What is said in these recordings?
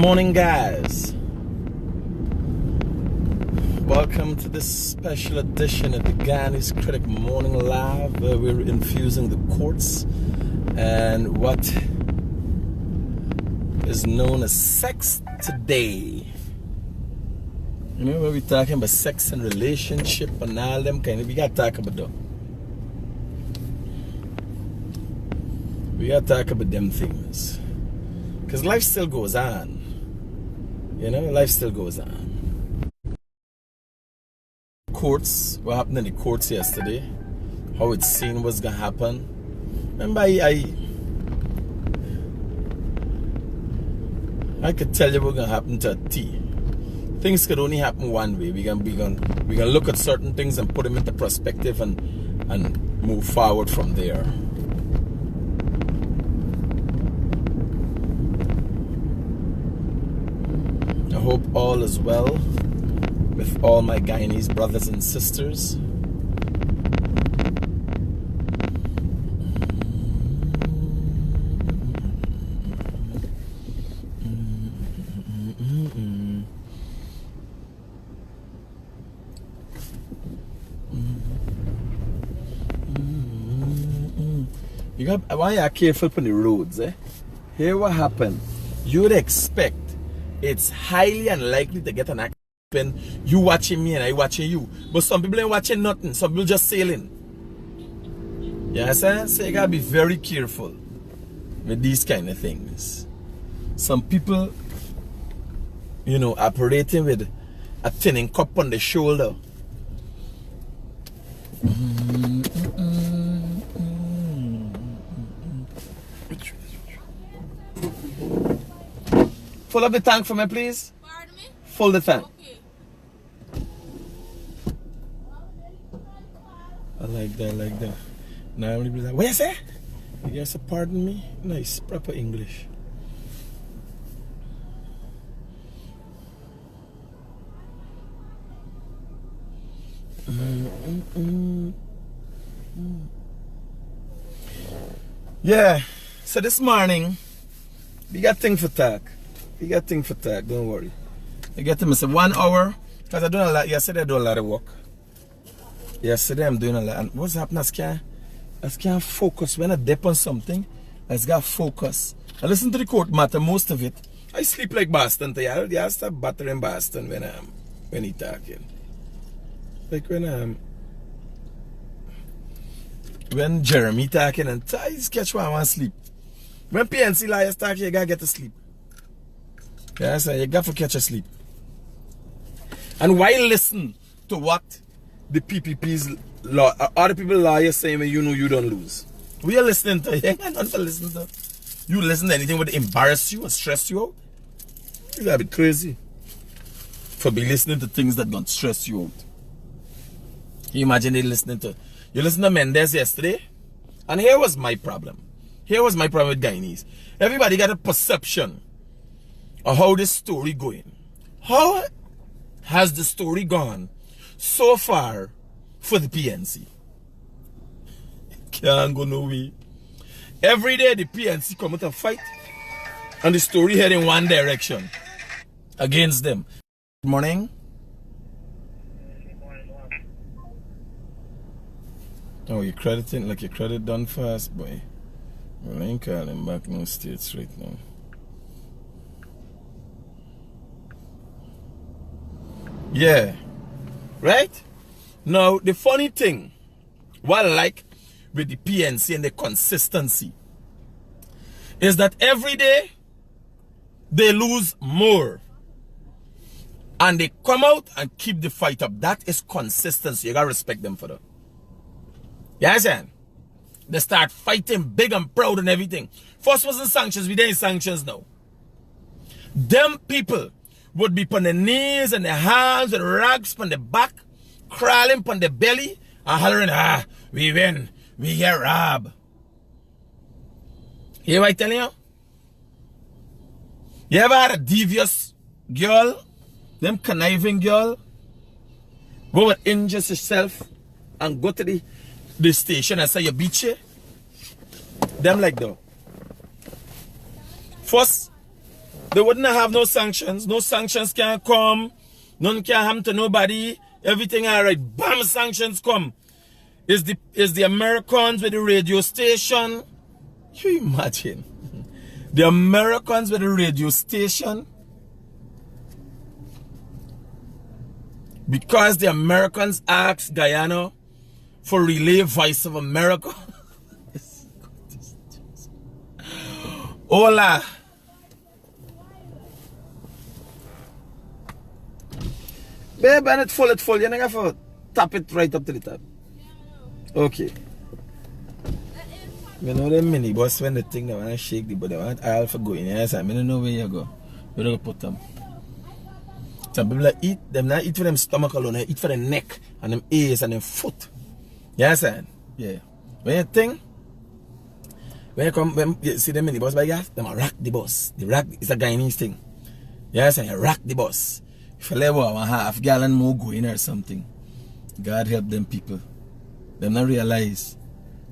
Morning, guys. Welcome to this special edition of the Guyanese Critic Morning Live, where we're infusing the courts and what is known as SEXTODAY. You know, where we're talking about sex and relationship and all them kind of, we got to talk about them. We got to talk about them things. Because life still goes on. You know, life still goes on. Courts, what happened in the courts yesterday, how it seemed was going to happen. Remember, I could tell you what's going to happen to a T. Things could only happen one way. We're gonna look at certain things and put them into perspective and move forward from there. I hope all is well with all my Guyanese brothers and sisters. You got, why are you careful on the roads, eh? Here what happened. You would expect it's highly unlikely to get an accident. You watching me and I watching you. But some people ain't watching nothing. Some people just sailing. You understand? So you gotta be very careful with these kind of things. Some people, you know, operating with a tinning cup on the shoulder. Full up the tank for me, please. Pardon me? Full the tank. Okay. I like that, I like that. Now only like, what you say? You guys say pardon me? Nice, proper English. Yeah, so this morning, we got thing for talk. We got thing for talk, don't worry. I get to say 1 hour, because I doing a lot. Yesterday I do a lot of work. Yesterday I'm doing a lot. And what's happening? I can't focus. When I dip on something, I just got focus. I listen to the court matter, most of it. I sleep like Boston. I start battering Boston when he talking. Like when Jeremy talking and I just catch why I want to sleep. When PNC lawyers talking, you gotta get to sleep. Yeah, so you got to catch a sleep. And why listen to what the PPP's law, other people lawyers saying when you know you don't lose? We are listening to. You ain't got nothing to listen to. You listen to anything would embarrass you or stress you out? You gotta be crazy for be listening to things that don't stress you out. Can you imagine they listening to, you listened to Mendes yesterday? And here was my problem. Here was my problem with Guyanese. Everybody got a perception of how this story going. How has the story gone so far for the PNC? Can't go no way. Every day the PNC come out and fight, and the story head in one direction against them. Good morning. Oh, you crediting like your credit done fast, boy. Well, I ain't calling back no states right now. Yeah, right? Now, the funny thing, what I like with the PNC and the consistency, is that every day they lose more. And they come out and keep the fight up. That is consistency. You gotta respect them for that. You understand? They start fighting big and proud and everything. First wasn't sanctions, we didn't sanctions now. Them people would be on their knees and their hands with rags on the back, crawling on the belly and hollering, we win, we get robbed. You hear what I telling you? You ever had a devious girl, them conniving girl, go and injure yourself and go to the station and say you beat you? Them like that. First, They wouldn't have no sanctions. No sanctions can come. None can happen to nobody. Everything alright. Bam, sanctions come. Is the Americans with the radio station. You imagine? The Americans with the radio station. Because the Americans asked Guyana for relay Voice of America. Hola. Babe, and it's full. You never have to tap it right up to the top. Okay. You know the minibus when the thing they want to shake the, but they want all for going. Yes, I don't know where you go. Where do you put them? Some people that eat, them not eat for them stomach alone, they eat for the neck and them ears and them foot. Yes, sir. Yeah. When you think, when you come, when you see them in the bus by gas, them rack the bus. The rack is a Guyanese thing. Yes, sir. You rack the bus. If you let one half gallon more going or something, God help them people. Them not realize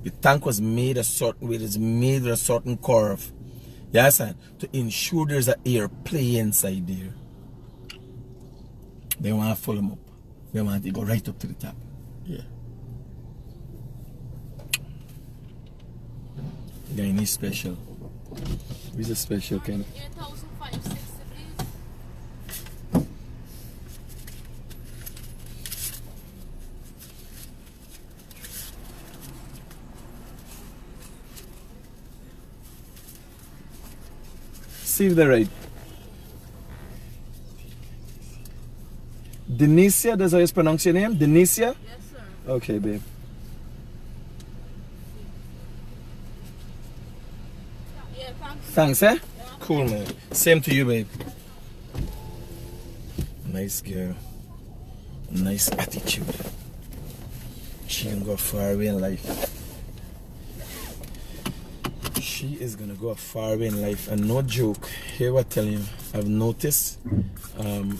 the tank was made a certain way, it's made with a certain curve. Yes, sir. To ensure there's an airplay inside there. They want to fill them up. They want to go right up to the top. Yeah. Guyanese special. Who's a special kind of? 8,560, See if they're right. Denicia, that's how you pronounce your name? Denicia? Yes, sir. Okay, babe. Yeah, Thanks, eh? Yeah. Cool, man. Same to you, babe. Nice girl. Nice attitude. She can go far away in life. She is gonna go far away in life, and no joke. Here what I tell you, I've noticed,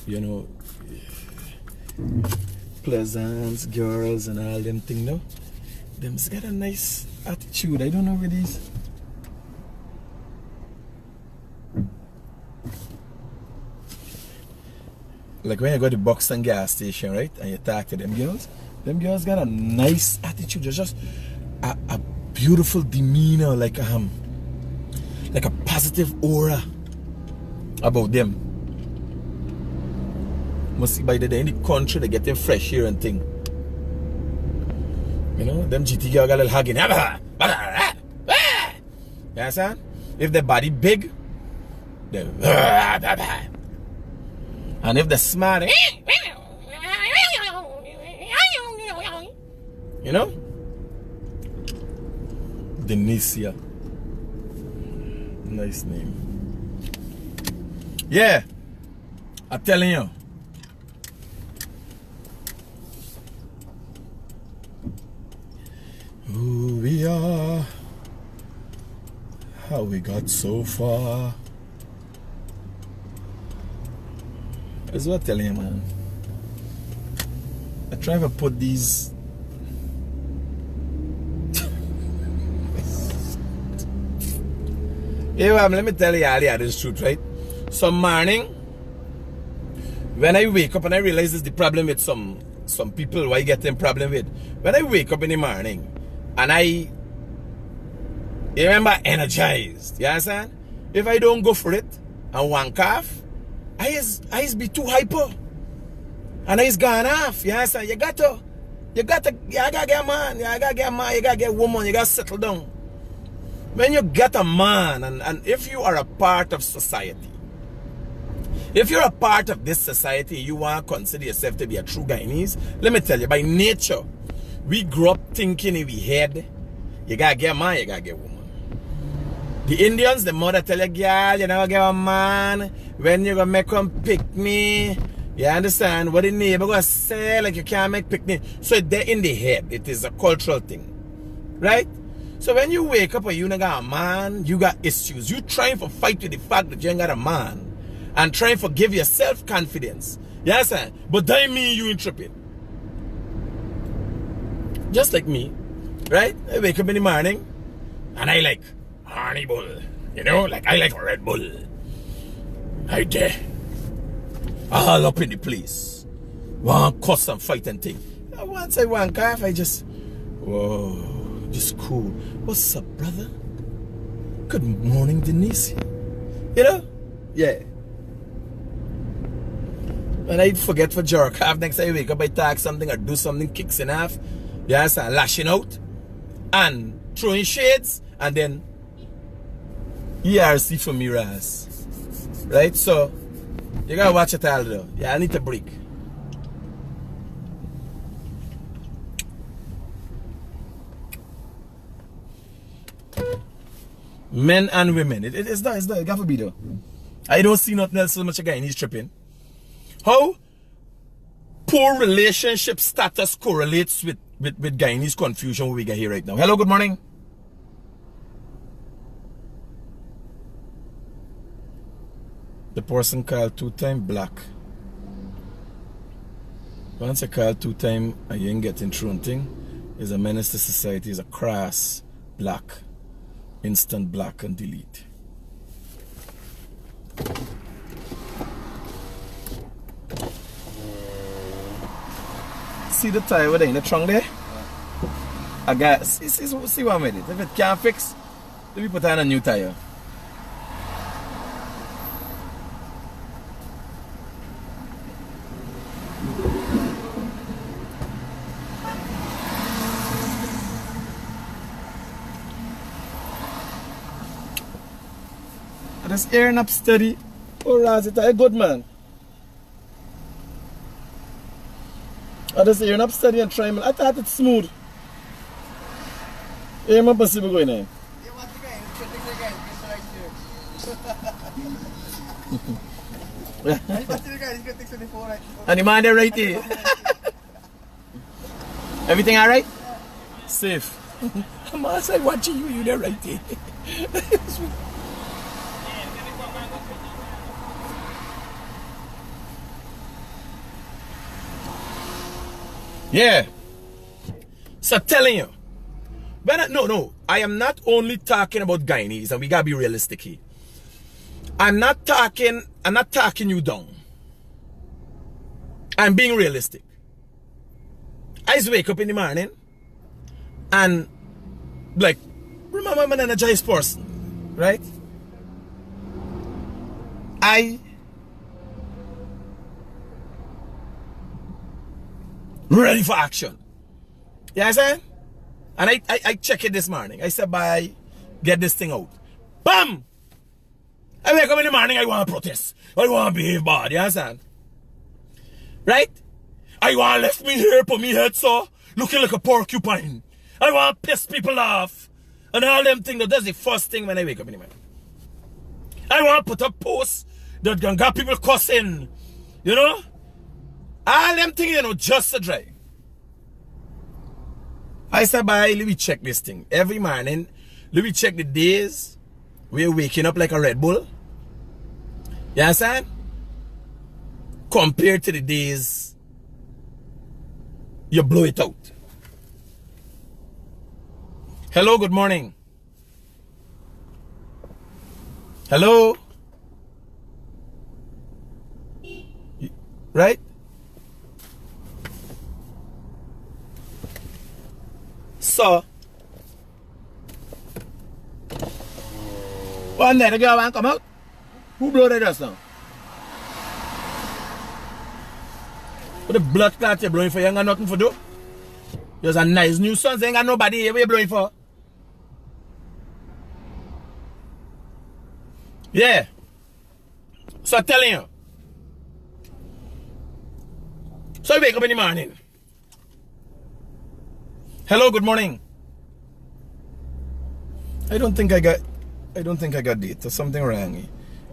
you know, Pleasance girls and all them thing now. Them's got a nice attitude. I don't know where these. Like when you go to Buxton gas station, right, and you talk to them girls got a nice attitude. There's just a beautiful demeanor, like a positive aura about them. Must see by the day in the country they get them fresh air and thing. You know, them GT girl got a little hugging. You understand? If the body big, they and if the smart, you know, Denicia. Nice name. Yeah, I'm telling you. Who we are, how we got so far. That's what I'm telling you, man. I try to put these. Yeah, well, let me tell you all the other truth, right? Some morning, when I wake up and I realize this the problem with some people, why I get them problem with. When I wake up in the morning and I remember energized, you understand? If I don't go for it and wank off, I is be too hyper. And I is gone off, you understand? You gotta get a man, you gotta get a man, you gotta get a woman, you gotta settle down. When you get a man, and if you are a part of society, if you're a part of this society, you want to consider yourself to be a true Guyanese, let me tell you, by nature, we grew up thinking in we head, you gotta get a man, you gotta get a woman. The Indians, the mother tell you, girl, you never get a man, when you gonna make them pick me, you understand? What the neighbor gonna say, like you can't make pick me. So they're in the head, it is a cultural thing, right? So when you wake up and you don't got a man, you got issues. You trying to fight with the fact that you ain't got a man. And trying to give yourself confidence. You understand? But that mean you ain't tripping. Just like me. Right? I wake up in the morning and I like honey bull. You know? Like I like Red Bull. Right there. All up in the place. One cuss and fight and thing. Once I want cough, I just, whoa, just cool. What's up, brother? Good morning, Denise. You know? Yeah. And I'd forget for jerk half. Next time I wake up, I talk something or do something, kicks in half. Yeah, start lashing out and throwing shades, and then ERC for me, Raz. Right? So, you gotta watch it all though. Yeah, I need to break. Men and women. It's done. It got to be though. I don't see nothing else so much a guy and he's tripping. How poor relationship status correlates with Guyanese confusion we get here right now. Hello, good morning. The person called 2-time black. Once I call 2-time and you ain't getting through thing, is a menace to society, is a crass black. Instant black and delete. See the tire over there in the trunk there? I got see what I'm with it. If it can't fix, let me put on a new tire. Just airing up steady. Oh, Raz, it's a good man. I just airing up steady and trying. I thought it's smooth. Yeah, I'm possible going there. And the man there right here. Everything alright? Safe. I'm outside watching you there right there. Yeah. So telling you. No, I am not only talking about Guyanese, and we gotta be realistic here. I'm not talking you down. I'm being realistic. I just wake up in the morning and like, remember I'm an energized person, right? I ready for action. You know what I'm saying? And I check it this morning. I said, bye, get this thing out. Bam! I wake up in the morning, I want to protest. I want to behave bad, you understand? Right? I want to lift me here, put me head so, looking like a porcupine. I want to piss people off. And all them things, that's the first thing when I wake up in the morning. I want to put up posts that can get people cussing. You know? All them things, you know, just a dry. I said, bye, let me check this thing. Every morning, let me check the days we're waking up like a Red Bull. You understand? Compared to the days you blow it out. Hello, good morning. Hello? Right? So, one day the girl won't come out. Who blow the dust now? What the blood clot you're blowing for? You ain't got nothing for do. There's a nice new son, you ain't got nobody here. What you blowing for? Yeah. So I'm telling you. So I wake up in the morning. Hello, good morning. I don't think I got data. There's something wrong here.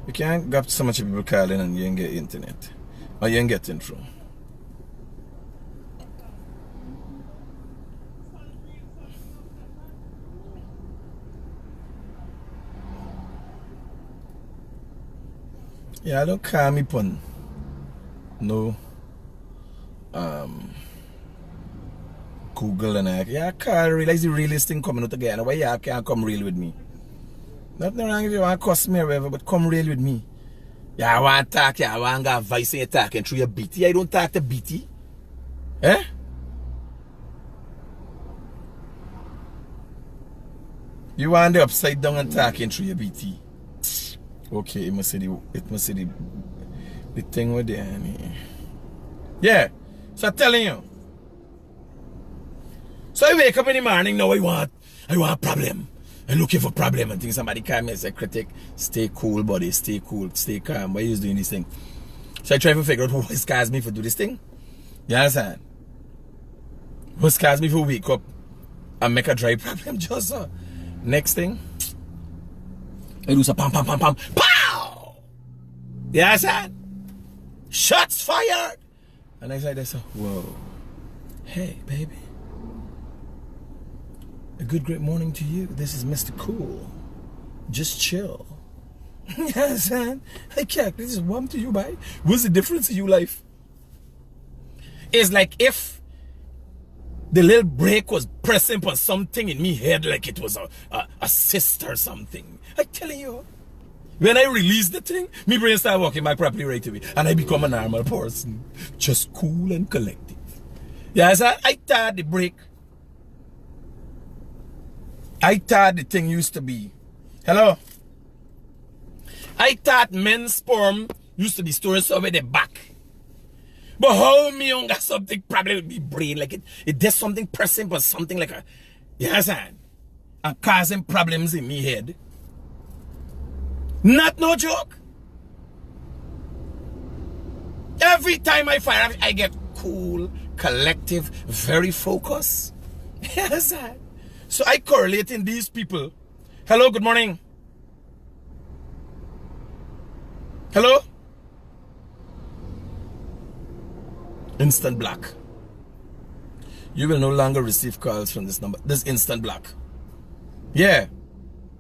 You can't get so much people calling and you ain't get internet. Or you ain't getting through. Yeah, I don't call me pun. No. Google and I can't realize the realest thing coming out again. Why you can't come real with me? Nothing wrong if you want to cuss me or whatever, but come real with me. Yeah, I want to talk, yeah, I want to have voice and you're talking through your BT. I don't talk to BT. Eh? You want the upside down and talking through your BT. Okay, it must say the thing with the yeah. So I'm telling you. So I wake up in the morning, now I want a problem. I'm looking for problem and think somebody call me and say, Critic, stay cool, buddy, stay cool, stay calm. Why are you doing this thing? So I try to figure out who scares me for do this thing. You understand? Who scares me for wake up and make a dry problem just so. Next thing, I do some pam pam pam pam pow! You understand? Shots fired! And I said, whoa. Hey, baby. A good, great morning to you. This is Mr. Cool. Just chill. Yes, man. Hey, Kek, this is warm to you, bye. What's the difference in your life? It's like if the little break was pressing for something in me head like it was a cyst or something. I'm telling you. When I release the thing, my brain start working back properly right away. And I become a normal person. Just cool and collective. Yes, I thought the break. I thought the thing used to be. Hello? I thought men's sperm used to be stored somewhere the back. But how me on got something probably with me brain like it does something pressing but something like a yes and causing problems in me head. Not no joke. Every time I fire I get cool, collective, very focused. Yes, so I correlate in these people. Hello, good morning. Hello? Instant block. You will no longer receive calls from this number. This instant block. Yeah.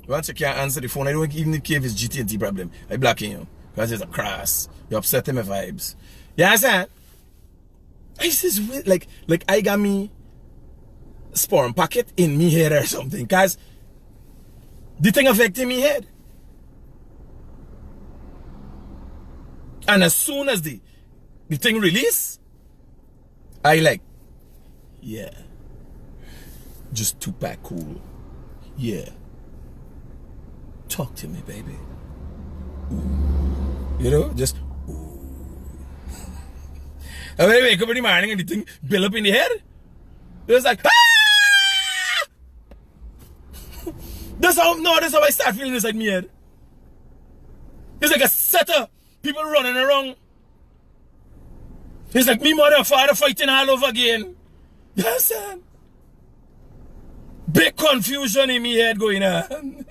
Once you can't answer the phone, I don't even care if it's GT&T problem. I blocking you. Because it's a cross. You're upsetting my vibes. You understand? It's just weird. Like I got me sperm packet in me head or something. Because the thing affecting me head. And as soon as the thing release, I like, yeah. Just 2-pack cool. Yeah. Talk to me, baby. Ooh. You know, just ooh. And when I wake up in the morning and the thing build up in the head, it was like, ah! That's how I start feeling inside my head. It's like a set of people running around. It's like me mother and father fighting all over again. You understand? Big confusion in me head going on.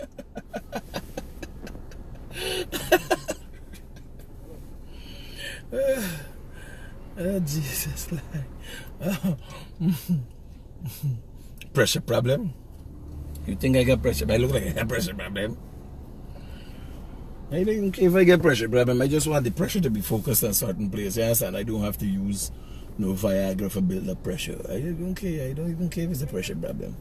Oh, Jesus. Pressure problem? You think I got pressure? I look like I got pressure problem. I don't even care if I get pressure problem. I just want the pressure to be focused on certain places. Yes, and I don't have to use no Viagra for build up pressure. I don't care. I don't even care if it's a pressure problem.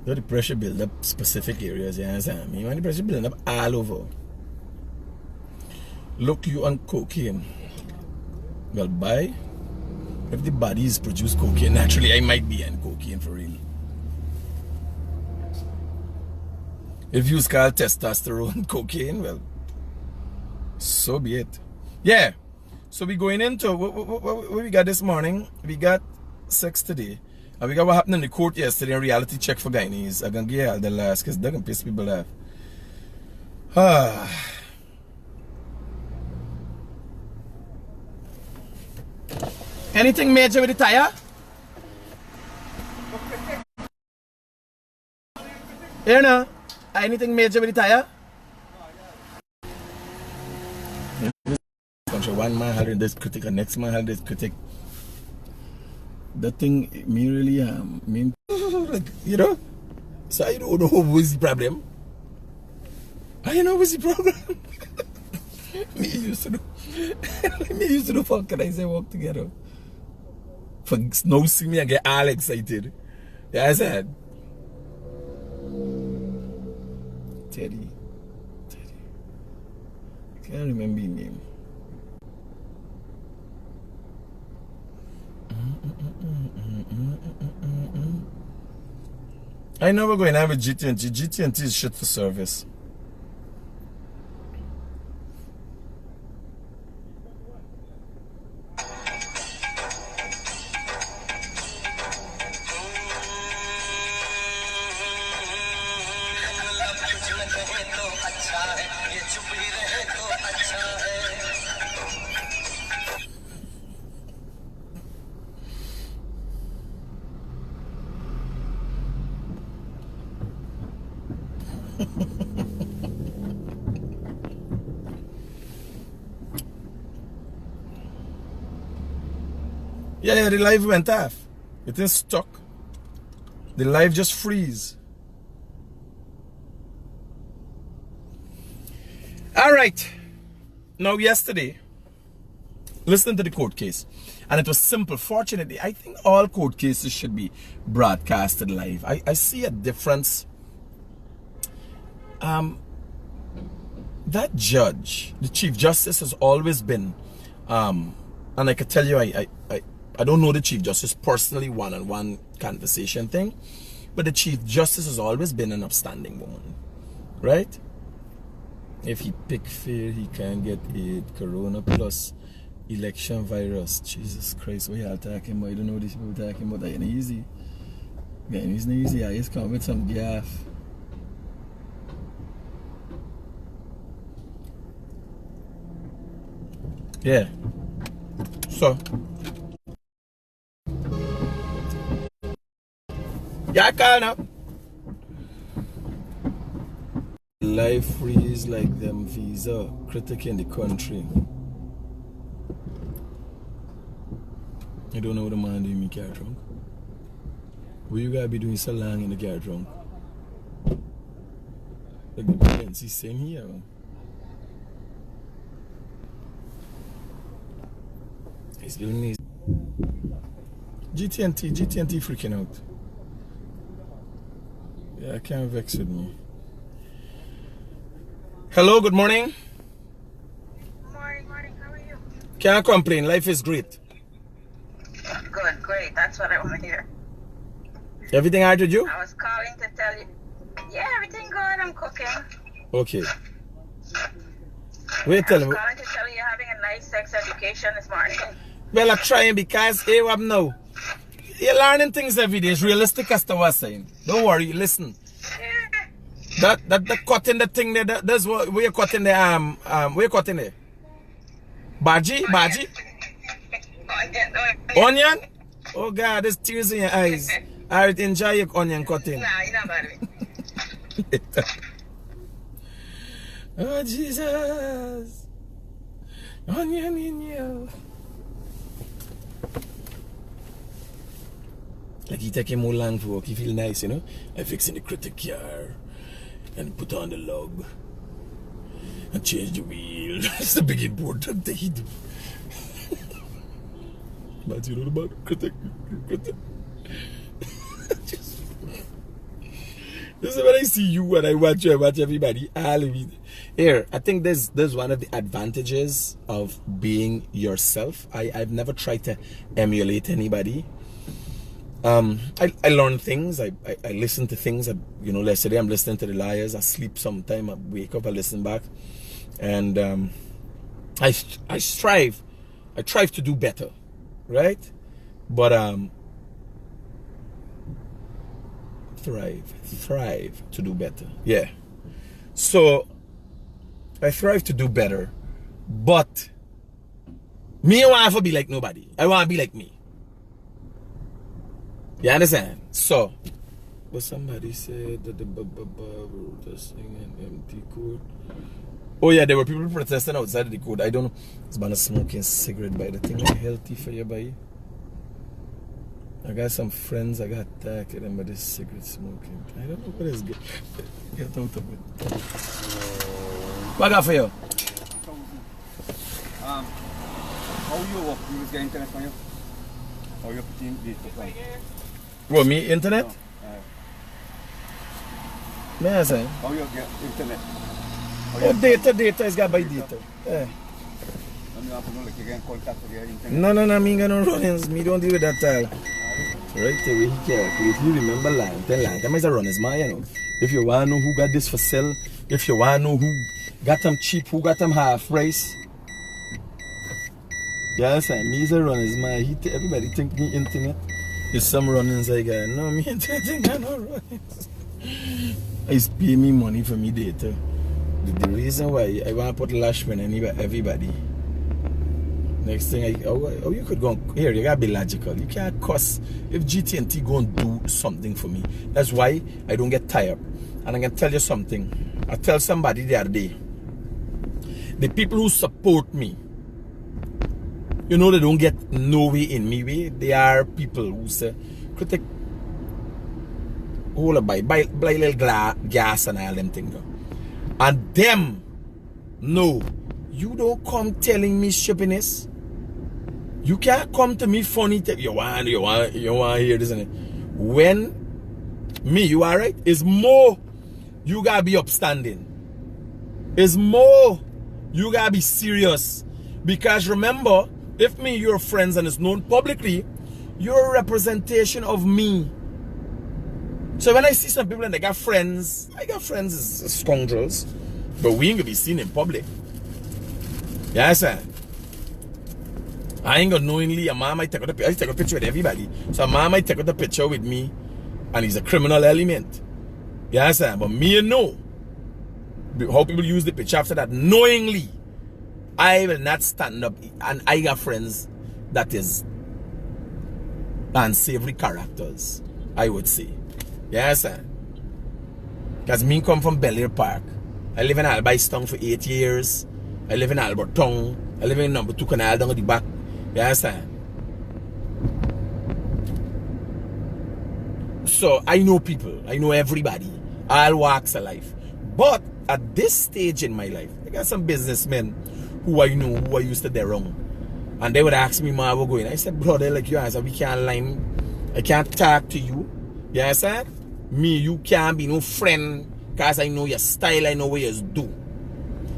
Let the pressure build up specific areas. You understand? You want the pressure build up all over. Look, you on cocaine. Well, bye. If the bodies produce cocaine naturally, I might be on cocaine for real. If you call testosterone cocaine, well, so be it. Yeah. So we going into what we got this morning. We got sex today. And we got what happened in the court yesterday in reality check for Guyanese. I'm going to give you all the last because they're going to piss people off. Anything major with the tire? Here now. Anything major with the tire? One man had this critic, and next man had this critic. That thing me really mean like, you know? So I don't know what's the problem. I know what's the problem. me used to do fuck, can I say walk together? For now see me and get all excited. Yeah, I said. Teddy. can't remember his name. I know we're going to have a GT&T. GT&T is shit for service. Yeah, the live went off. It is stuck. The live just freeze. All right. Now, yesterday, listening to the court case, and it was simple. Fortunately, I think all court cases should be broadcasted live. I see a difference. That judge, the Chief Justice, has always been, and I could tell you, I don't know the Chief Justice personally, one-on-one conversation thing, but the Chief Justice has always been an upstanding woman, right? If he pick fair, he can get it. Corona plus election virus. Jesus Christ, what y'all talking about? I don't know what these people talking about. That ain't easy. Getting it's not easy. I just come with some gaff. Yeah. So. Yeah, call now. Life freeze like them visa critic in the country. I don't know what the man doing me car drunk. What you gotta be doing so long in the car drunk? Like the parents is saying here. He's giving me GT&T freaking out. Yeah, I can't vex with me. Hello, good morning. Morning, how are you? Can't complain, life is great. Good, great, that's what I want to hear. Everything alright with you? I was calling to tell you, yeah, everything good, I'm cooking. Okay. Wait, tell me. I was calling to tell you you're having a nice sex education this morning. Well, I'm trying because, hey, what now? You're learning things every day. It's realistic as to what's saying. Don't worry, listen. Yeah. That cutting the thing there, that's what we're cutting the we're cutting there. Baji? Onion? Oh God, there's tears in your eyes. Alright, enjoy your onion cutting. Nah, you're not bad at me. Oh Jesus. Onion in you. Like he taking more long for work, he feel nice, you know? I fixing the critic car and put on the log and change the wheel. It's the big important thing. But you know about critic. This is when I see you and I watch everybody. All of it. Here, I think there's one of the advantages of being yourself. I've never tried to emulate anybody. I learn things. I listen to things. You know, yesterday I'm listening to the liars. I sleep sometime. I wake up. I listen back, and I strive to do better, right? But thrive to do better. Yeah. So I thrive to do better, but me, I want to be like nobody. I want to be like me. You understand? So, but somebody said that the were protesting an empty code. Oh yeah, there were people protesting outside of the code. I don't know. It's about a smoking cigarette by the thing like healthy for your body. I got some friends I got attacked them by this cigarette smoking. I don't know what is good. Get out of it. What I got for you? How you work? You get internet from you? How you put in data from? What, me internet? No, May I say? how you get internet? Oh, data is got by data. Yeah. No, me ain't got no runnings. Me don't deal with that tile. Right away, he careful. If you remember long time is a runner's man, you know. If you want to know who got this for sale, if you want to know who got them cheap, who got them half price. You understand? Me is a runner's man. Everybody think me internet. There's some runnings I got. No, me internet ain't got no runnings. He's pay me money for me data. The reason why I want to put lash on everybody. Next thing, you could go here. You gotta be logical. You can't cuss if GT&T go and do something for me. That's why I don't get tired. And I can tell you something. I tell somebody the other day. The people who support me, you know, they don't get no way in me way. They are people who say, critic, hold up, buy little gas and all them things. And them, no, you don't come telling me shippiness. You can't come to me funny. You want to hear this, isn't it? When me, you are right, it's more you gotta be upstanding. It's more you gotta be serious. Because remember, if me, you're friends and it's known publicly, you're a representation of me. So when I see some people and they got friends, I got friends as scoundrels, but we ain't gonna be seen in public. Yeah, sir. I ain't gonna knowingly a man might take out a picture with everybody. So a man might take out a picture with me and he's a criminal element. Yeah, sir. But me and know how people use the picture after that. Knowingly, I will not stand up, and I got friends that is unsavory characters, I would say. Yeah, sir. Because me come from Bel Air Park. I live in Albistown for 8 years. I live in Alberton. I live in number 2 Canal down at the back. You understand? So I know people. I know everybody. All walks of life. But at this stage in my life, I got some businessmen who I know, who I used to there wrong. And they would ask me, "Ma, we're going." I said, "Brother, like you answer, we can't line. I can't talk to you. You understand? Me, you can't be no friend. Because I know your style, I know what you do.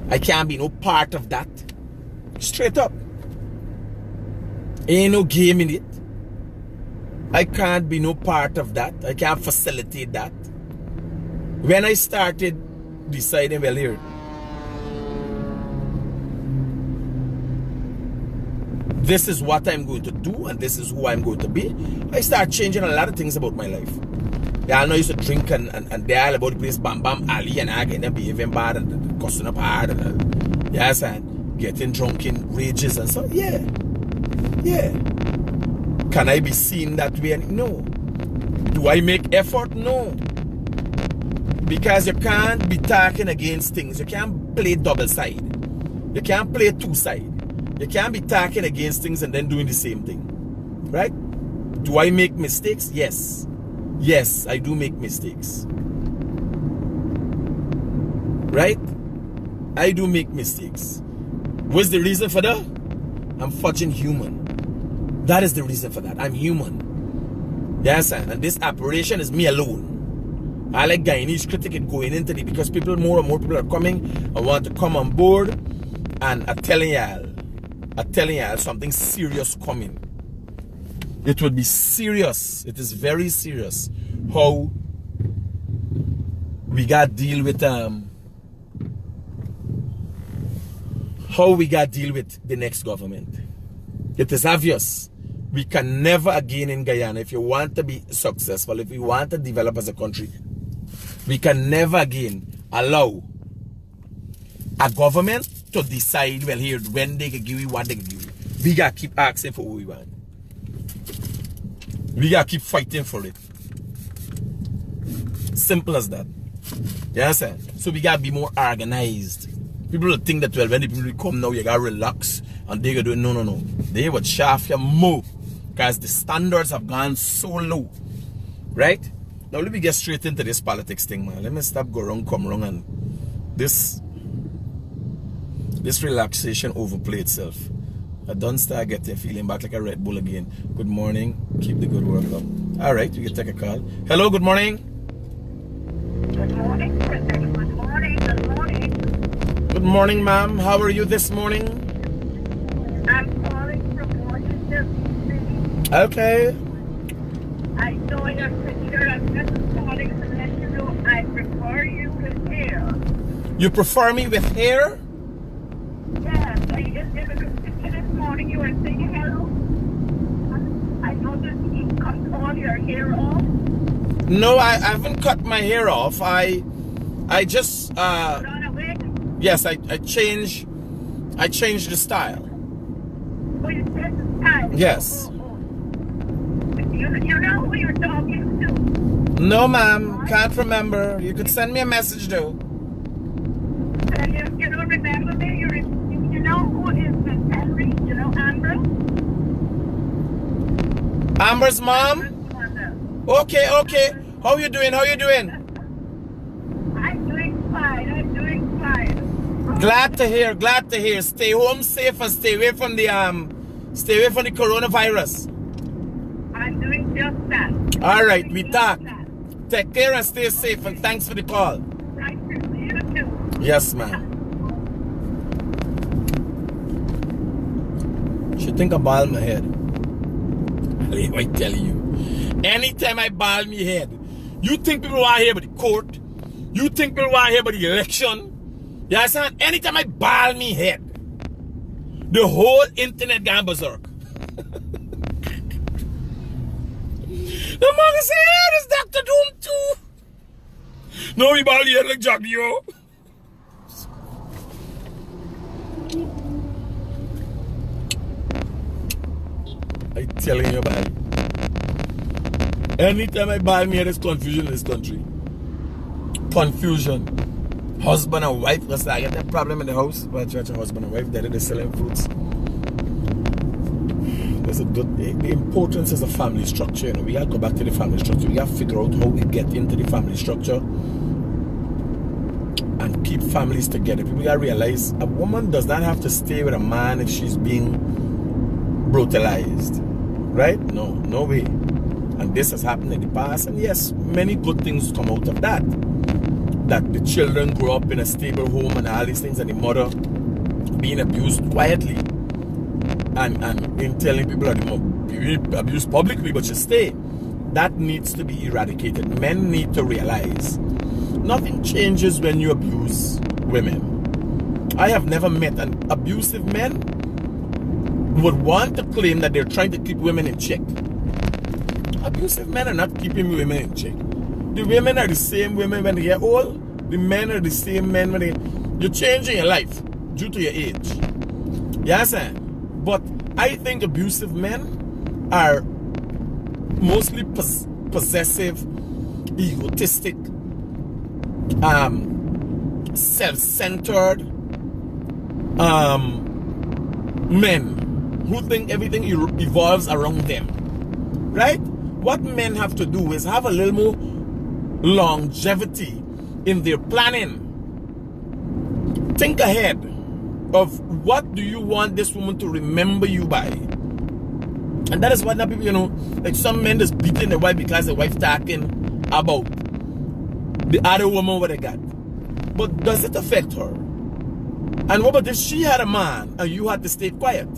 I can't be no part of that." Straight up. Ain't no game in it. I can't be no part of that. I can't facilitate that. When I started deciding, well, here, this is what I'm going to do and this is who I'm going to be, I start changing a lot of things about my life. They all know I used to drink and they all about the place, bam bam, alley and I getting behaving bad and cussing up hard and yes, and getting drunk in rages and so, yeah. Can I be seen that way? No. Do I make effort? No. Because you can't be talking against things. You can't play double side. You can't play two side. You can't be talking against things and then doing the same thing. Right? Do I make mistakes? Yes. Yes, I do make mistakes. Right? I do make mistakes. What's the reason for that? I'm fucking human. That is the reason for that. I'm human. Yes, and this operation is me alone. I like Guyanese Critic and going into it because more and more people are coming and want to come on board. And I'm telling y'all something serious coming. It will be serious. It is very serious. How we got to deal with the next government. It is obvious. We can never again in Guyana, if you want to be successful, if we want to develop as a country, we can never again allow a government to decide, well, here, when they can give you, what they can give you. We got to keep asking for what we want. We got to keep fighting for it. Simple as that. You understand? So we got to be more organized. People will think that, well, when the people come now, you got to relax and they going to do it. No. They would shaft you more because the standards have gone so low. Right? Now, let me get straight into this politics thing, man. Let me stop go wrong, come wrong, and this relaxation overplay itself. I don't start getting feeling back like a Red Bull again. Good morning. Keep the good work up. All right, we can take a call. Hello, good morning. Good morning, Good morning. morning, ma'am. How are you this morning? I'm calling from Washington, D.C. Okay. I saw your picture. I'm just calling to let you know I prefer you with hair. You prefer me with hair? Yes, I just did a picture this morning. You were saying hello. I noticed you cut all your hair off. No, I haven't cut my hair off. I just Put on a wig. yes, I changed the style. Oh, you said the style. Yes. You know who you're talking to. No, ma'am, can't remember. You could send me a message though. And you don't remember me. You know who is Miss Henry? You know Amber? Amber's mom? Okay. How you doing? I'm doing fine. I'm doing fine. Glad to hear. Stay home safe and stay away from the coronavirus. I'm doing just that. All right, we Just talk. that. Take care and stay safe, and thanks for the call. Thank you. You too. Yes, ma'am. She think I bald my head. I tell you. Anytime I bald me head, you think people want to hear about the court? You think people want to hear about the election? You understand? Anytime I bald me head, the whole internet gone berserk. The mother say, hey, this Dr. Doom too. No, we bald head like Jack, yo. I telling you, man. Anytime I buy me, there's confusion in this country. Confusion. Husband and wife, because I get that problem in the house. But church and husband and wife, they're selling fruits. The importance is a family structure. You know, we gotta go back to the family structure. We gotta figure out how we get into the family structure and keep families together. People gotta realize a woman does not have to stay with a man if she's being brutalized. Right? No way. And this has happened in the past, and yes, many good things come out of that. That the children grow up in a stable home and all these things, and the mother being abused quietly and in telling people that they must be abused publicly, but you stay. That needs to be eradicated. Men need to realize nothing changes when you abuse women. I have never met an abusive man would want to claim that they're trying to keep women in check. Abusive men are not keeping women in check. The women are the same women when they get old. The men are the same men when they... You're changing your life due to your age. Yes, sir. But I think abusive men are mostly possessive, egotistic, self-centered men who think everything evolves around them. Right? What men have to do is have a little more longevity in their planning. Think ahead of what do you want this woman to remember you by. And that is what now people, you know, like some men just beating the wife because the wife talking about the other woman what they got. But does it affect her? And what about if she had a man and you had to stay quiet?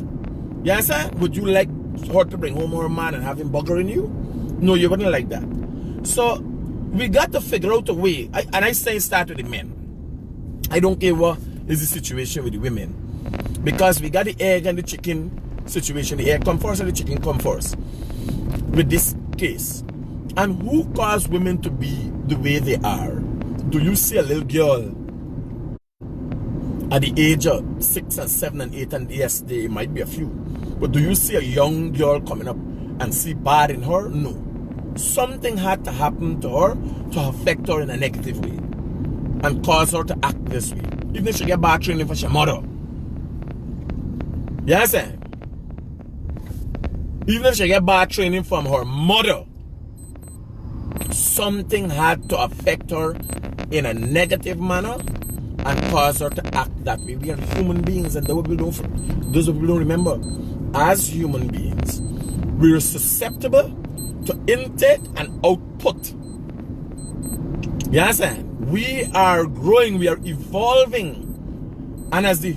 Yes, sir? Would you like her to bring home her man and have him buggering you? No, you wouldn't like that. So we got to figure out a way. And I say start with the men. I don't care what is the situation with the women. Because we got the egg and the chicken situation. The egg come first and the chicken come first. With this case. And who caused women to be the way they are? Do you see a little girl at the age of 6 and 7 and 8, and yes, there might be a few. But do you see a young girl coming up and see bad in her? No. Something had to happen to her to affect her in a negative way and cause her to act this way. Even if she get bad training for her mother. Yes, sir? Even if she get bad training from her mother, something had to affect her in a negative manner and cause her to act that way. We are human beings, and those people don't remember. As human beings, we are susceptible to intake and output. You understand? We are growing, we are evolving And as the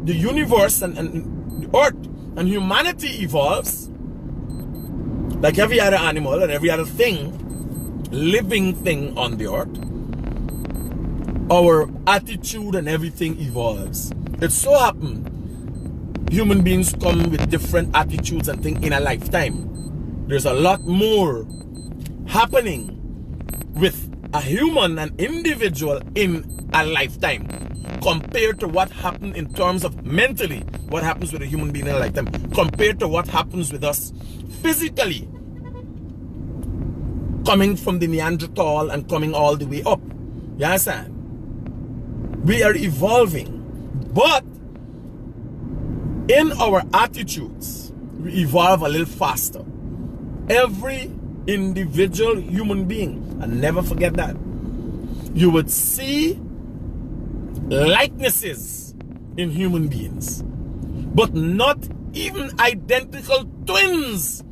universe and the earth and humanity evolves, like every other animal and every other thing, living thing on the earth, our attitude and everything evolves. It so happens human beings come with different attitudes and things in a lifetime. There's a lot more happening with a human, an individual in a lifetime compared to what happened in terms of mentally, what happens with a human being in a lifetime compared to what happens with us physically, coming from the Neanderthal and coming all the way up. You understand? We are evolving, but in our attitudes, we evolve a little faster. Every individual human being, and never forget that, you would see likenesses in human beings, but not even identical twins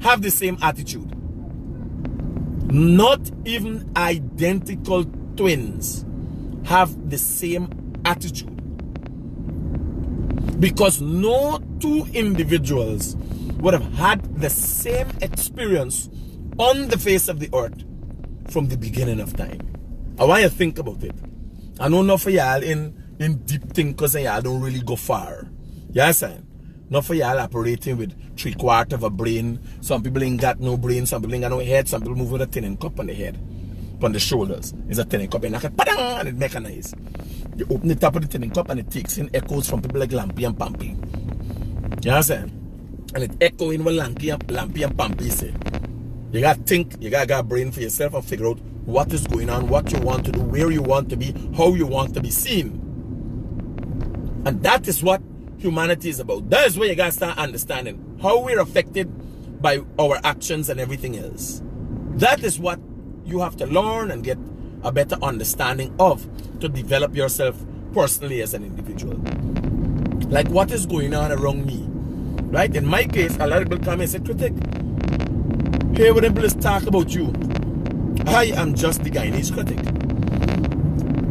have the same attitude. Not even identical twins have the same attitude, because no two individuals would have had the same experience on the face of the earth from the beginning of time. I want you to think about it. I know enough for y'all in deep thinkers and y'all don't really go far. You understand? Not for y'all operating with 3/4 of a brain. Some people ain't got no brain, some people ain't got no head, some people move with a tin cup on the head. On the shoulders is a tin cup, and and it make a noise. You open the top of the tin cup and it takes in echoes from people like Lampy and Pampy. You understand? And it echo in what Lampy and Pampy say. You gotta think, you gotta get a brain for yourself and figure out what is going on, what you want to do, where you want to be, how you want to be seen. And that is what humanity is about. That is where you gotta start understanding how we're affected by our actions and everything else. That is what you have to learn and get a better understanding of to develop yourself personally as an individual. Like what is going on around me, right? In my case, a lot of people come and say, Critic, hey, when people talk about you, I am just the Guyanese Critic.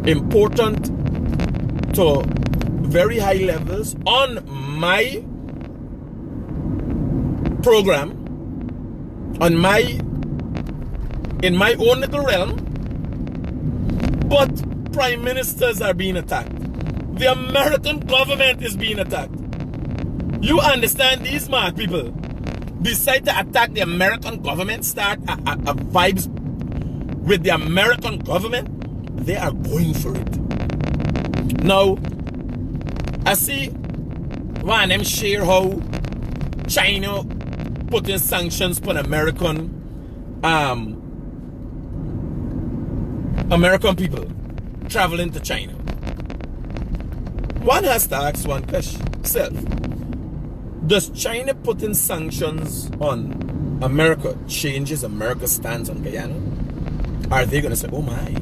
Important to very high levels on my program, in my own little realm, but prime ministers are being attacked. The American government is being attacked. You understand these mad people decide to attack the American government, start a vibes with the American government, they are going for it. Now, I see one of them share how China put in sanctions on American people traveling to China. One has to ask one question, self. Does China putting sanctions on America changes America's stance on Guyana? Are they going to say, oh my,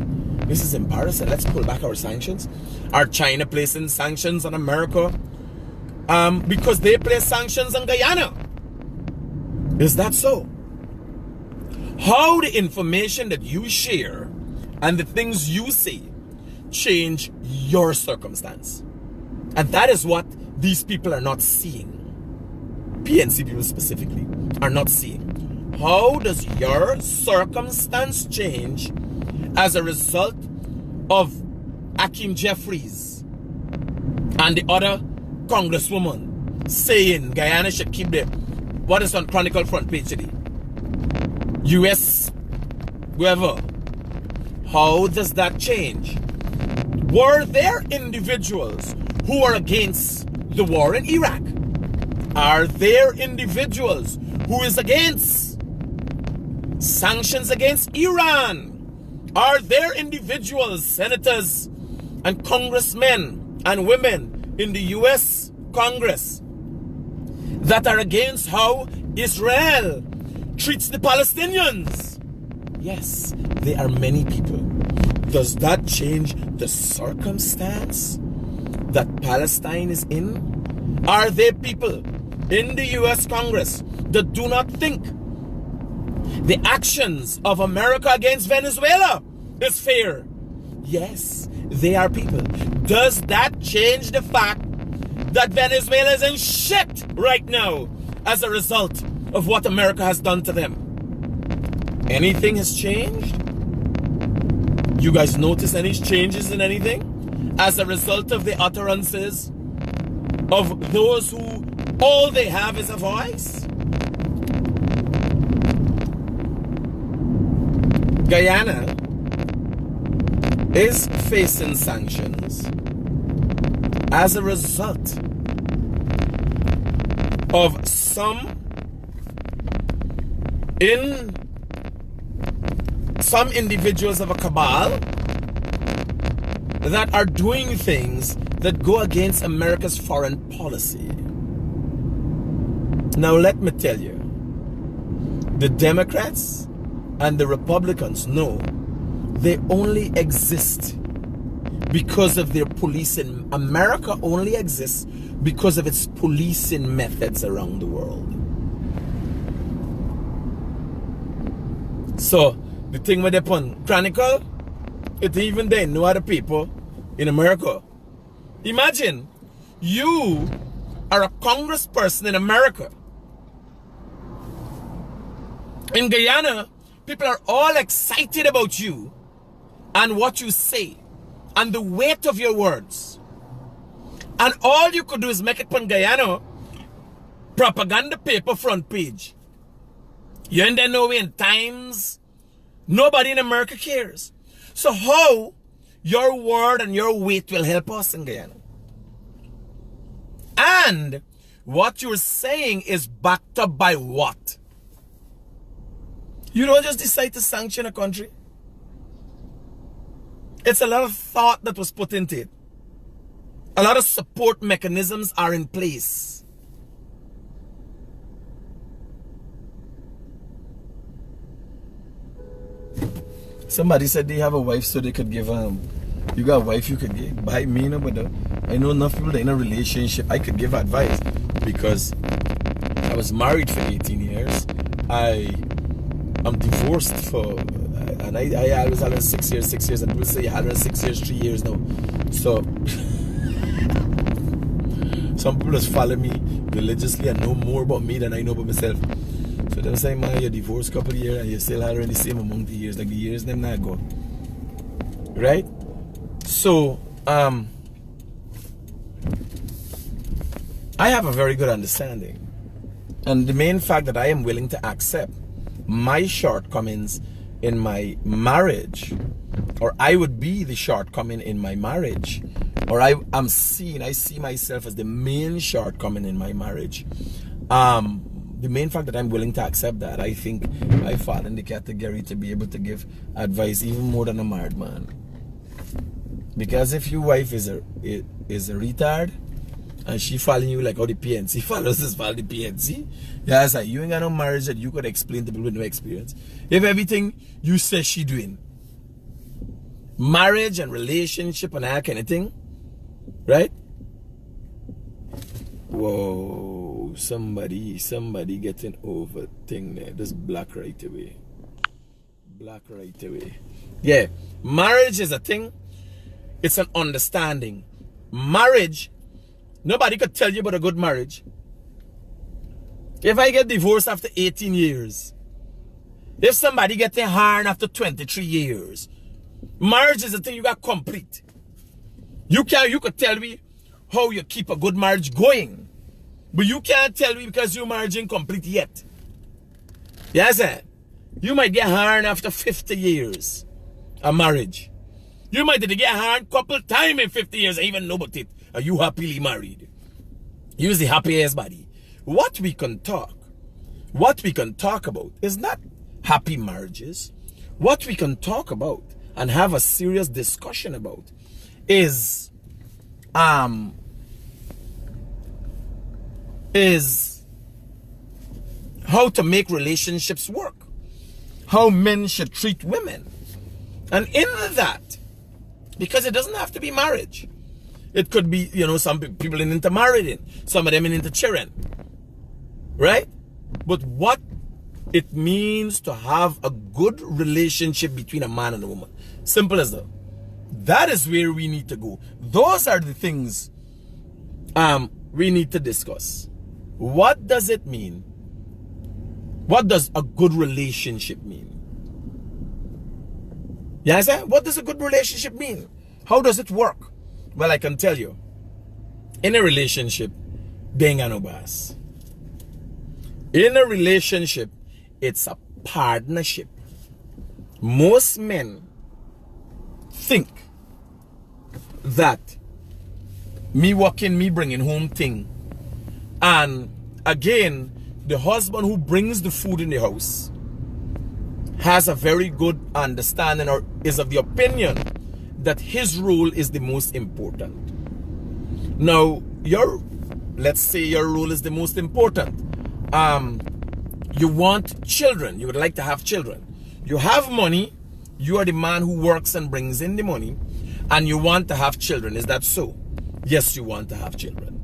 this is embarrassing, let's pull back our sanctions? Are China placing sanctions on America because they place sanctions on Guyana? Is that so? How the information that you share and the things you say change your circumstance? And that is what these people are not seeing. PNC people specifically are not seeing. How does your circumstance change as a result of Akeem Jeffries and the other congresswoman saying Guyana should keep the, what is on Chronicle front page today? US, whoever. How does that change? Were there individuals who are against the war in Iraq? Are there individuals who is against sanctions against Iran? Are there individuals, senators and congressmen and women in the US Congress that are against how Israel treats the Palestinians? Yes, there are many people. Does that change the circumstance that Palestine is in? Are there people in the US Congress that do not think the actions of America against Venezuela is fair? Yes, they are people. Does that change the fact that Venezuela is in shit right now as a result of what America has done to them? Anything has changed? You guys notice any changes in anything as a result of the utterances of those who all they have is a voice? Guyana is facing sanctions as a result of some individuals of a cabal that are doing things that go against America's foreign policy. Now let me tell you, the Democrats and the Republicans know they only exist because of their policing. America only exists because of its policing methods around the world. So the thing with the pun Chronicle, it even they no other people in America. Imagine you are a congressperson in America. In Guyana, people are all excited about you and what you say and the weight of your words. And all you could do is make it on Guyana propaganda paper front page. You ain't there no way in Times. Nobody in America cares. So how your word and your weight will help us in Guyana? And what you're saying is backed up by what? You don't just decide to sanction a country. It's a lot of thought that was put into it. A lot of support mechanisms are in place. Somebody said they have a wife so they could give you got a wife you could give. By me, no, but I know enough people that in a relationship I could give advice because I was married for 18 years. I'm divorced for, and I always had her 6 years, and people say you had her 6 years, 3 years now. So, some people just follow me religiously and know more about me than I know about myself. So they'll say, man, you're divorced a couple of years and you still had her in the same amount of years, like the years them not go. Right? So, I have a very good understanding. And the main fact that I am willing to accept my shortcomings in my marriage, or I would be the shortcoming in my marriage, or I see myself as the main shortcoming in my marriage. The main fact that I'm willing to accept that, I think I fall in the category to be able to give advice even more than a married man. Because if your wife is a retard, and she following you like how the PNC follows this follow the PNC. Yeah, it's like you ain't got no marriage that you could explain to people with no experience. If everything you say she doing, marriage and relationship and that kind of thing, right? Whoa, somebody getting over thing there. Just black right away. Black right away. Yeah, marriage is a thing. It's an understanding. Marriage, nobody could tell you about a good marriage. If I get divorced after 18 years, if somebody gets a harm after 23 years, marriage is a thing you got complete. You could tell me how you keep a good marriage going, but you can't tell me because your marriage ain't complete yet. Yes, sir. You might get harm after 50 years, a marriage. You might get harm a couple times in 50 years and even know about it. Are you happily married? Use the happiest body. What we can talk about is not happy marriages. What we can talk about and have a serious discussion about is how to make relationships work, how men should treat women, and in that, because it doesn't have to be marriage. It could be, you know, some people into married, some of them into children, right? But what it means to have a good relationship between a man and a woman, simple as that. That is where we need to go. Those are the things we need to discuss. What does it mean? What does a good relationship mean? You understand? What does a good relationship mean? How does it work? Well, I can tell you. In a relationship, they ain't got no boss. In a relationship, it's a partnership. Most men think that me working, me bringing home thing, and again, the husband who brings the food in the house has a very good understanding or is of the opinion that his role is the most important. Now, let's say your role is the most important. You want children. You would like to have children. You have money. You are the man who works and brings in the money, and you want to have children. Is that so? Yes, you want to have children.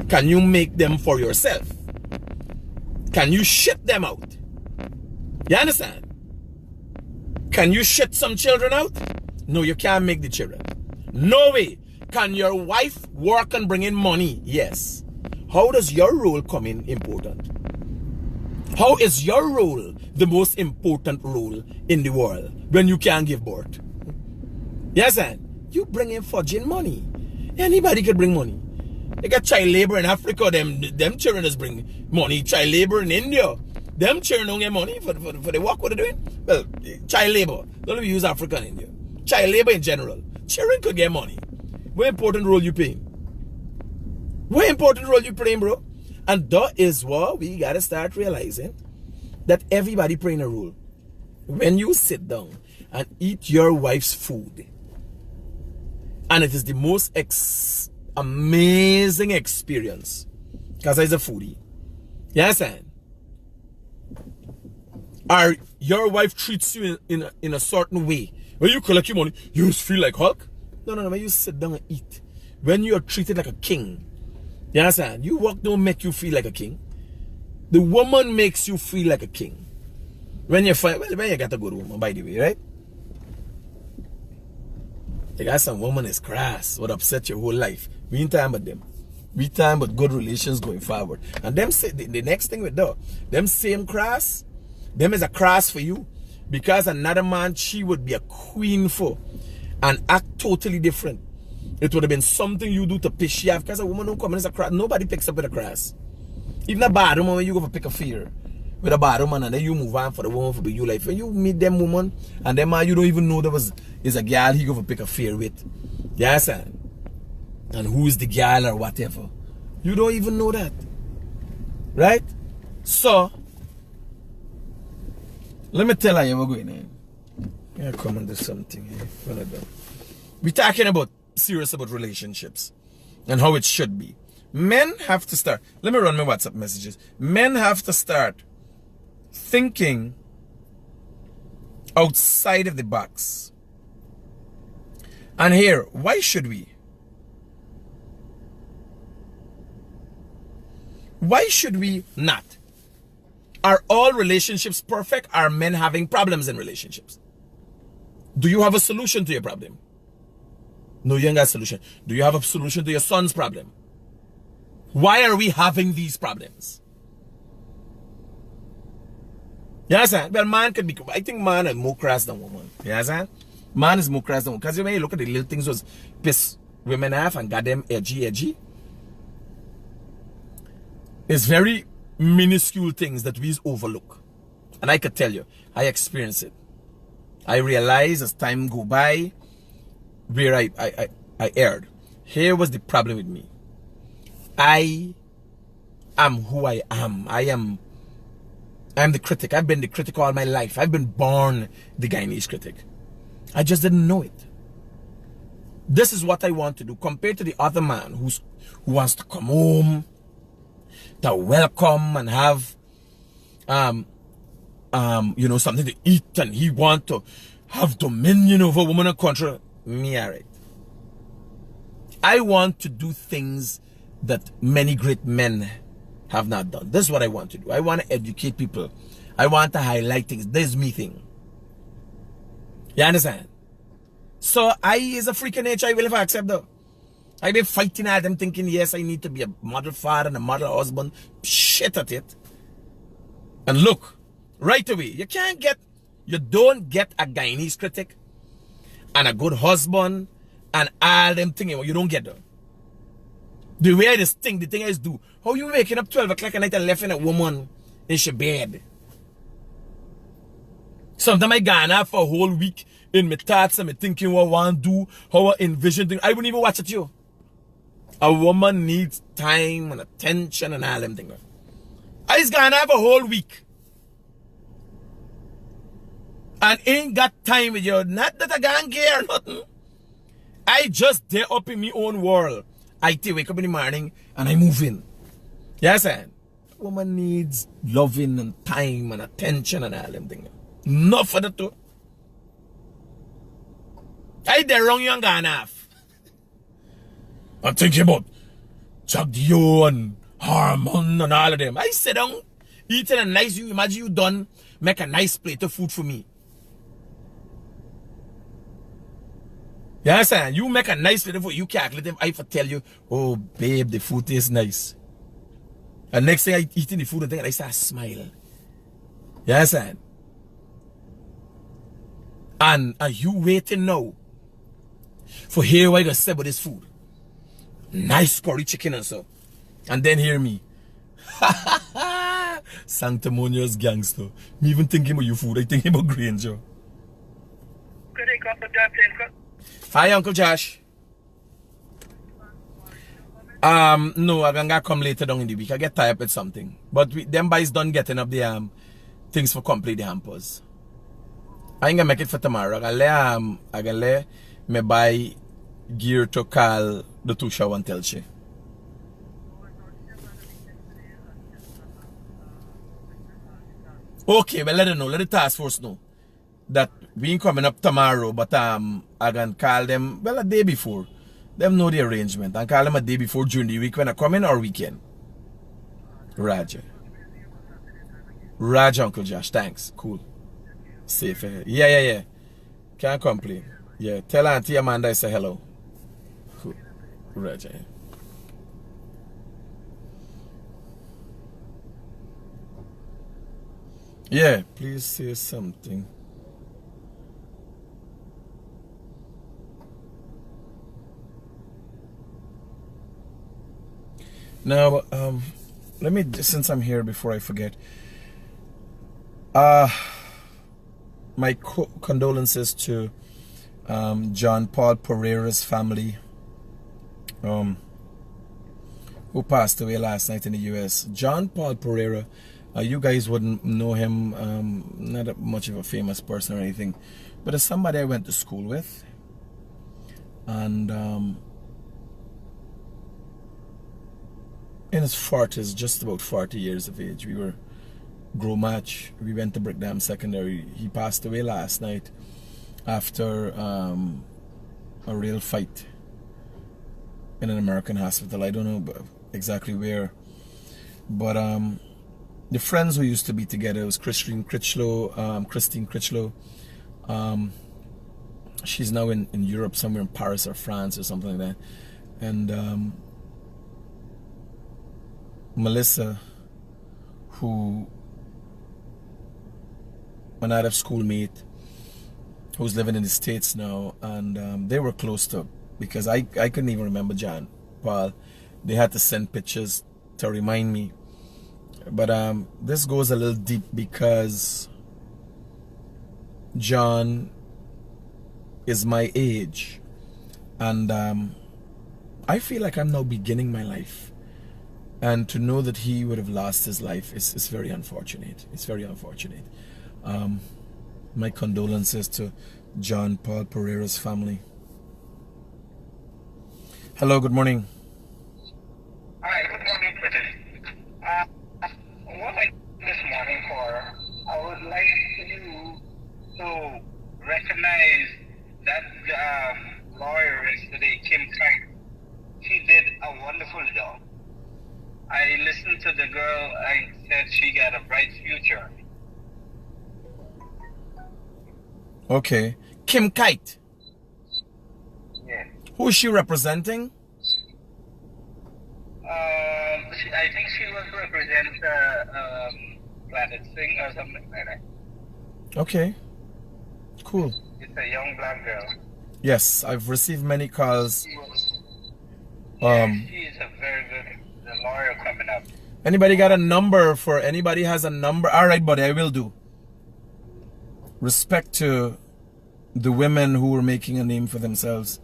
Can you make them for yourself? Can you shit them out? You understand? Can you shit some children out? No, you can't make the children. No way. Can your wife work and bring in money? Yes. How does your role come in important? How is your role the most important role in the world when you can't give birth? Yes, and you bring in fudging money. Anybody could bring money. They got child labor in Africa. Them children just bring money. Child labor in India. Them children don't get money for the work what they're doing. Well, child labor. Don't even use Africa and India. Child labor in general. Children could get money. What important role you playing? What important role you playing, bro? And that is what we gotta start realizing, that everybody playing a role. When you sit down and eat your wife's food, and it is the most amazing experience, because I'm a foodie. You understand? Or your wife treats you in a certain way, when you collect your money, you feel like Hulk? No. When you sit down and eat, when you are treated like a king, you understand? Your work don't make you feel like a king. The woman makes you feel like a king. When you find, well, when you got a good woman, by the way, right? You got some woman is crass, what upset your whole life. We ain't talking about them. We talking about good relations going forward. And them say the next thing with them same crass, them is a crass for you, because another man she would be a queen for and act totally different. It would have been something you do to piss you off, because a woman don't come in as a crass. Nobody picks up with a crass. Even a bad woman, when you go for pick a fear with a bad woman, and then you move on for the woman for your life. When you meet them woman and them man you don't even know there is a girl he go for pick a fear with. You understand? And who is the girl or whatever. You don't even know that. Right? So let me tell you we're going in. Yeah, come and do something here. We're talking about serious about relationships and how it should be. Men have to start. Let me run my WhatsApp messages. Men have to start thinking outside of the box. And here, why should we? Why should we not? Are all relationships perfect? Are men having problems in relationships? Do you have a solution to your problem? No, you ain't got a solution. Do you have a solution to your son's problem? Why are we having these problems? You understand? Well, man could be, I think man is more crass than woman. You understand? Man is more crass than woman. Because when you look at the little things was piss women off and got them edgy. It's very minuscule things that we overlook. And I could tell you, I experienced it. I realized as time go by, where I erred. Here was the problem with me. I am who I am. I am the critic. I've been the critic all my life. I've been born the Guyanese critic. I just didn't know it. This is what I want to do compared to the other man who wants to come home, to welcome and have you know, something to eat, and he want to have dominion over woman and control. Me, alright. I want to do things that many great men have not done. This is what I want to do. I want to educate people. I want to highlight things. This is me thing. You understand? So I is a freak of nature, I will ever accept though. I been fighting at them thinking, yes, I need to be a model father and a model husband. Shit at it. And look, right away, you don't get a Guyanese critic and a good husband and all them things. You don't get them. The way this thing, the thing is do. How you waking up 12 o'clock at night and left in a woman in your bed? Sometimes I gone out for a whole week in my thoughts and me thinking what I want to do, how I envision things. I wouldn't even watch it you. A woman needs time and attention and all them things. I just gone out for a whole week. And ain't got time with you. Not that I can't care nothing. I just there up in my own world. I wake up in the morning and I move in. Yes, and woman needs loving and time and attention and all them things. Enough for the two. I there wrong young enough. I'm thinking about Jack Dio and Harmon and all of them. I sit down, eating a nice, you imagine you done, make a nice plate of food for me. You understand? You make a nice plate of food, you calculate them, I for tell you, oh babe, the food tastes nice. And next thing I eating the food and I start smiling. You understand? And are you waiting now for hear what I gonna say about this food? Nice curry chicken and so. And then hear me. Sanctimonious gangster. Me even thinking about your food, I thinking about Granger. Hi, Uncle Josh. No, I'm gonna come later down in the week. I get tired with something. But them boys done getting up the things for complete the hampers. I ain't gonna make it for tomorrow. I'm gonna let me buy gear to call the Tusha and tell she. Okay, well let her know, let the task force know that we ain't coming up tomorrow, but I can call them well a day before. Them know the arrangement. And call them a day before during the week when I come in or weekend. Roger. Roger, Uncle Josh, thanks. Cool. Safe. Yeah. Can't complain. Yeah, tell Auntie Amanda I say hello. Cool. Roger. Yeah, please say something. Now, let me, since I'm here before I forget, my condolences to John Paul Pereira's family, who passed away last night in the US. John Paul Pereira, you guys wouldn't know him, not much of a famous person or anything, but it's somebody I went to school with. And in his 40s, just about 40 years of age, we were grow match. We went to Brickdam Secondary. He passed away last night after a real fight in an American hospital. I don't know exactly where, but the friends who used to be together was Christine Critchlow. She's now in Europe, somewhere in Paris or France or something like that. And Melissa, who another schoolmate who's living in the States now, and they were close to, because I couldn't even remember John Paul. They had to send pictures to remind me. But this goes a little deep because John is my age, and I feel like I'm now beginning my life. And to know that he would have lost his life is very unfortunate. It's very unfortunate. My condolences to John Paul Pereira's family. Hello, good morning. Hi, good morning, British. What I this morning for, I would like you to recognize that lawyer yesterday, Kim Kite. She did a wonderful job. I listened to the girl, I said she got a bright future. Okay. Kim Kite. Who is she representing? I think she was represent Planet Sing or something like that. Okay. Cool. It's a young black girl. Yes, I've received many calls. She is a very good lawyer coming up. Anybody got a number for anybody has a number? All right, buddy, I will do. Respect to the women who are making a name for themselves.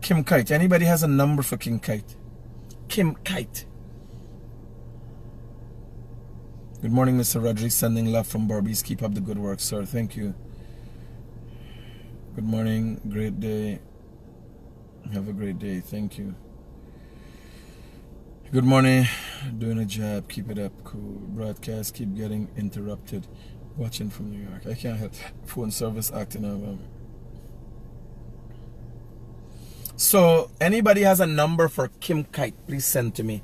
Kim Kite. Anybody has a number for Kim Kite? Kim Kite. Good morning, Mr. Rodriguez. Sending love from Barbies. Keep up the good work, sir. Thank you. Good morning. Great day. Have a great day. Thank you. Good morning. Doing a job. Keep it up. Cool. Broadcast. Keep getting interrupted. Watching from New York. I can't help. Phone service acting up. So, anybody has a number for Kim Kite, please send to me.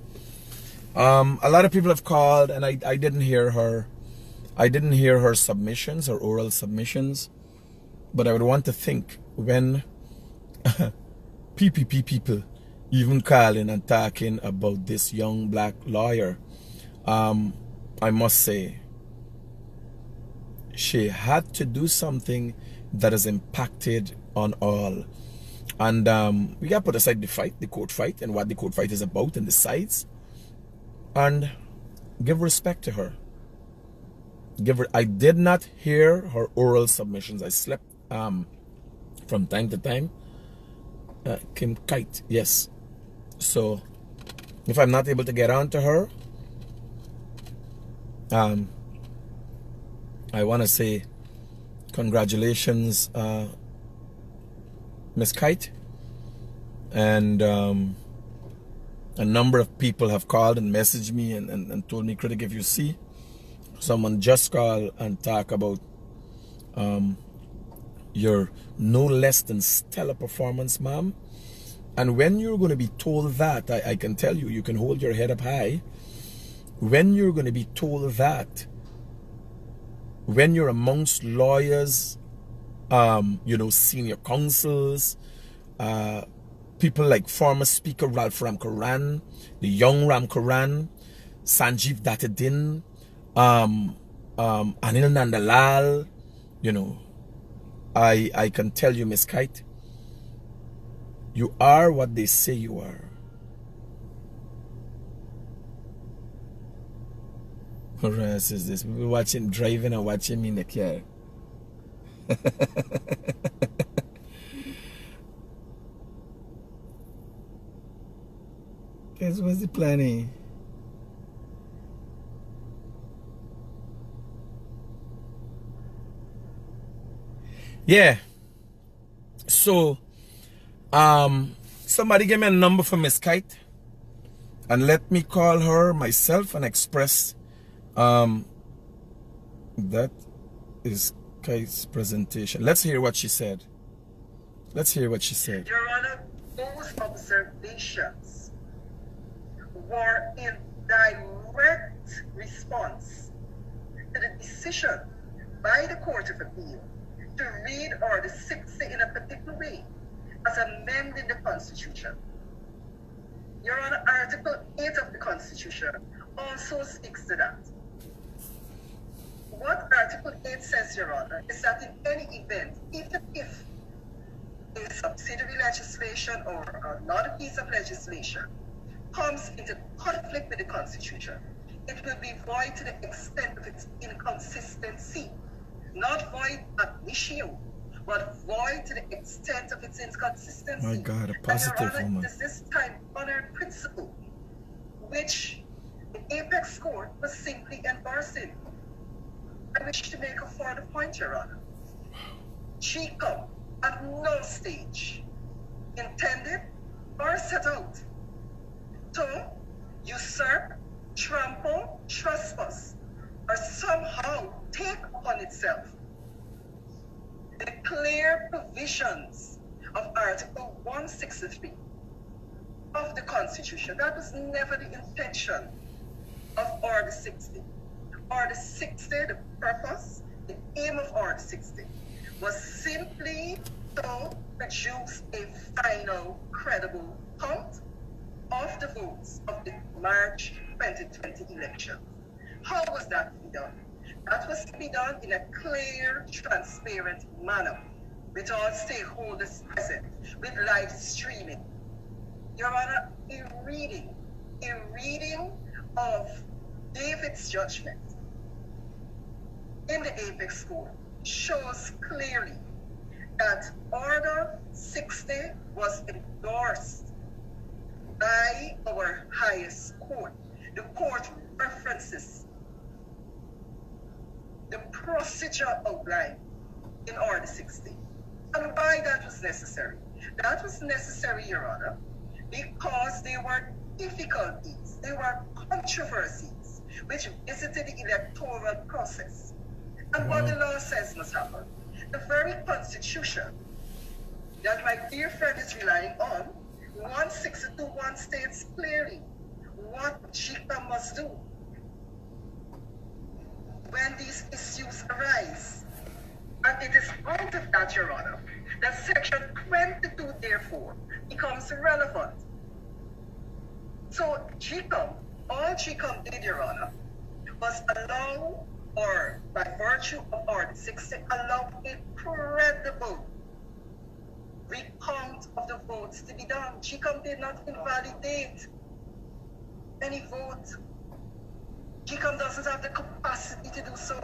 A lot of people have called, and I didn't hear her. I didn't hear her submissions, her oral submissions. But I would want to think when PPP people even calling and talking about this young black lawyer, I must say, she had to do something that has impacted on all. And we got to put aside the fight, the court fight, and what the court fight is about and the sides. And give respect to her. I did not hear her oral submissions. I slept from time to time. Kim Kite, yes. So, if I'm not able to get on to her, I want to say congratulations, Miss Kite. And a number of people have called and messaged me and told me, Critic, if you see someone just call and talk about your no less than stellar performance, ma'am. And when you're going to be told that, I can tell you, you can hold your head up high. When you're going to be told that, when you're amongst lawyers, senior counsels, people like former Speaker Ralph Ramkaran, the young Ramkaran, Sanjeev Dattadin, Anil Nandalal, I can tell you, Miss Kite, you are what they say you are. What else is this? People watching, driving and watching me in the car. Guys, what's the planning? Yeah. So, somebody give me a number for Miss Kite and let me call her myself and express that is Kite's presentation. Let's hear what she said. Let's hear what she said. Your Honor, those observations were in direct response to the decision by the Court of Appeal to read Order 60 in a particular way as amending the Constitution. Your Honor, Article 8 of the Constitution also speaks to that. What Article 8 says, Your Honor, is that in any event, even if a subsidiary legislation or another piece of legislation comes into conflict with the Constitution, it will be void to the extent of its inconsistency. Not void ab initio, but void to the extent of its inconsistency. My God, a positive and woman. It is this time honored principle, which the Apex Court was simply endorsing. I wish to make a further point, Your Honor. Chico at no stage intended or set out to usurp, trample, trespass, or somehow take upon itself the clear provisions of Article 163 of the Constitution. That was never the intention of Order 60. Order 60, the purpose, the aim of Order 60 was simply to produce a final credible count of the votes of the March 2020 election. How was that to be done? That was to be done in a clear, transparent manner, with all stakeholders present, with live streaming. Your Honor, a reading of David's judgment in the Apex Court shows clearly that Order 60 was endorsed by our highest court. The court references the procedure outlined in Order 60. And why that was necessary? That was necessary, Your Honor, because there were difficulties, there were controversies which visited the electoral process. And what the law says must happen. The very constitution that my dear friend is relying on, 162.1 states clearly what JICA must do when these issues arise. And it is out of that, Your Honor, that Section 22, therefore, becomes relevant. So GCOM, all GCOM did, Your Honor, was allow, or by virtue of Order 60, allow a credible recount of the votes to be done. GCOM did not invalidate any vote. GCOM doesn't have the capacity to do so.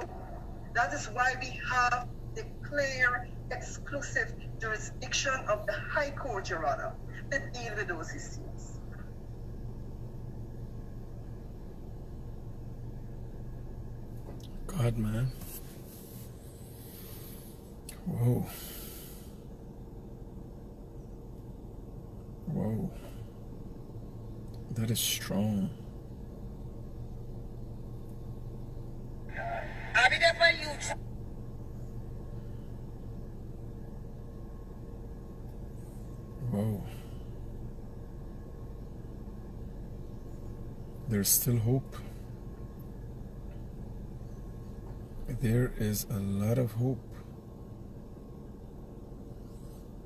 That is why we have the clear, exclusive jurisdiction of the High Court, Your Honor, to deal with those issues. God, man. Whoa. Whoa. That is strong. I'll be there for you. Whoa. There's still hope. There is a lot of hope.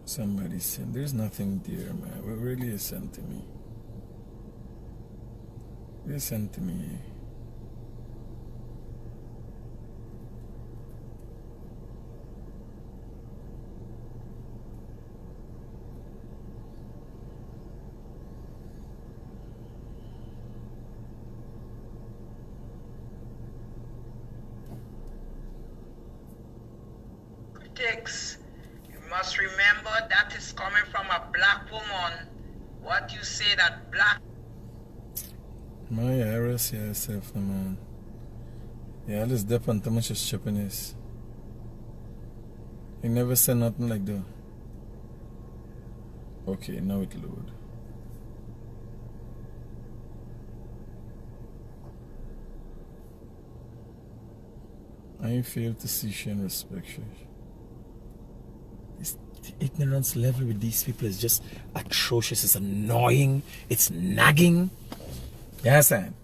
Somebody said, there's nothing there, man. What really is sent to me? It's sent to me. You must remember that is coming from a black woman. What you say that black... My errors, yeah, self, man. Yeah, let's depend on much Japanese. You never said nothing like that. Okay, now it load. I fail to see and respect you. The ignorance level with these people is just atrocious. It's annoying. It's nagging. You understand?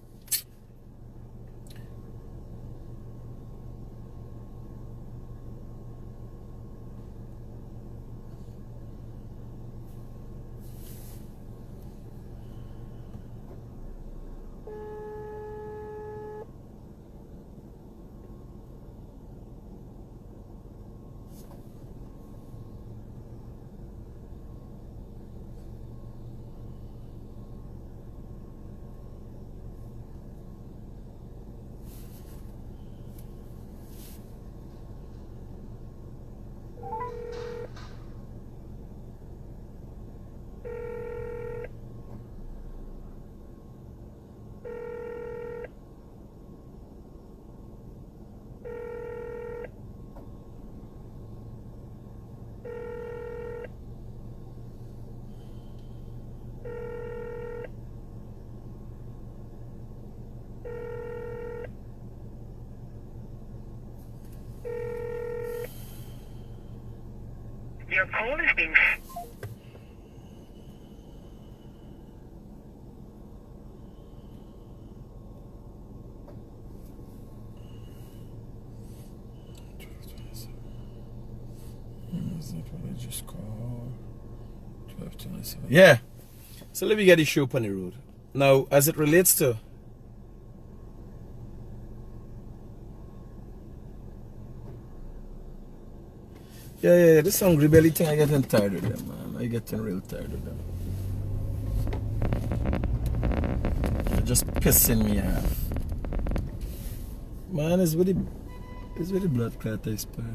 Your call is being... just call 1227. Yeah. So let me get the show up on the road. Now, as it relates to yeah, this hungry belly thing, I getting tired of them, man. I getting real tired of them. They're just pissing me off. Man, it's with the blood clot I spark.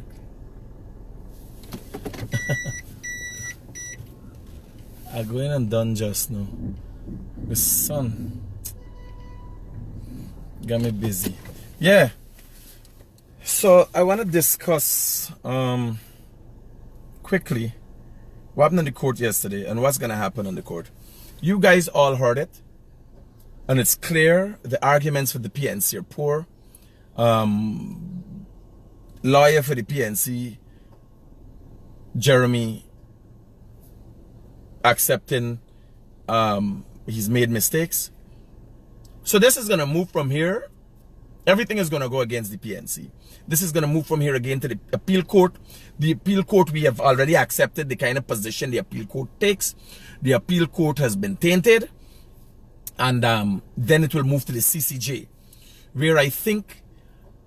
I go in and done just now. The sun got me busy. Yeah. So I want to discuss quickly what happened in the court yesterday and what's going to happen in the court. You guys all heard it, and it's clear the arguments for the PNC are poor. Lawyer for the PNC, Jeremy, accepting he's made mistakes. So this is going to move from here. Everything is going to go against the PNC. This is going to move from here again to the appeal court. The appeal court, we have already accepted the kind of position the appeal court takes. The appeal court has been tainted. And then it will move to the CCJ, where I think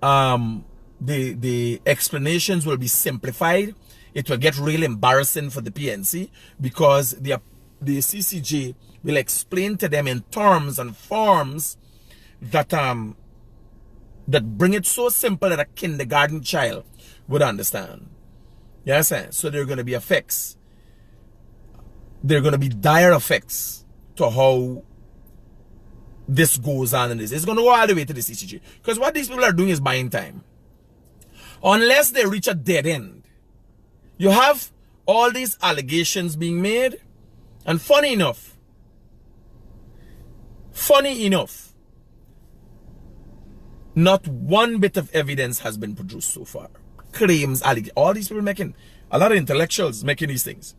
the explanations will be simplified. It will get really embarrassing for the PNC because the CCJ will explain to them in terms and forms that that bring it so simple that a kindergarten child would understand. You understand? So there are going to be effects. There are going to be dire effects to how this goes on in this. It's going to go all the way to the CCJ. Because what these people are doing is buying time. Unless they reach a dead end. You have all these allegations being made. And funny enough, not one bit of evidence has been produced so far. Claims, all these people making, a lot of intellectuals making these things.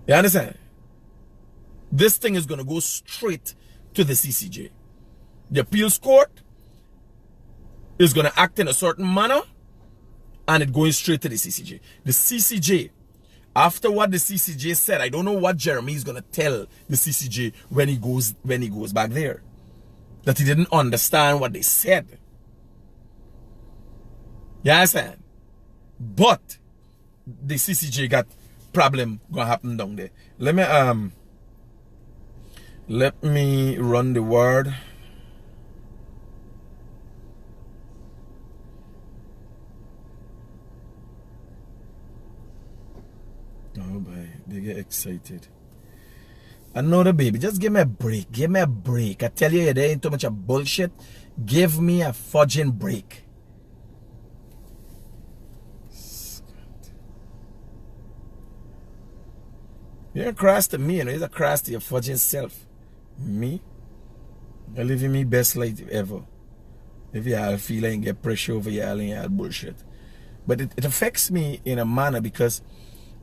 You understand? This thing is going to go straight to the CCJ. The appeals court is going to act in a certain manner, and it going straight to the CCJ. The CCJ, after what the CCJ said, I don't know what Jeremy is going to tell the CCJ when he goes back there. That he didn't understand what they said. You understand? But the CCJ got problem gonna happen down there. Let me run the word. Oh boy, they get excited. I know the baby. Just give me a break. Give me a break. I tell you, there ain't too much of bullshit. Give me a fudging break. You're a cross to me, you know. You're a cross to your fudging self. Me? You're living me best life ever. If y'all feel like get pressure over y'all and y'all bullshit. But it affects me in a manner because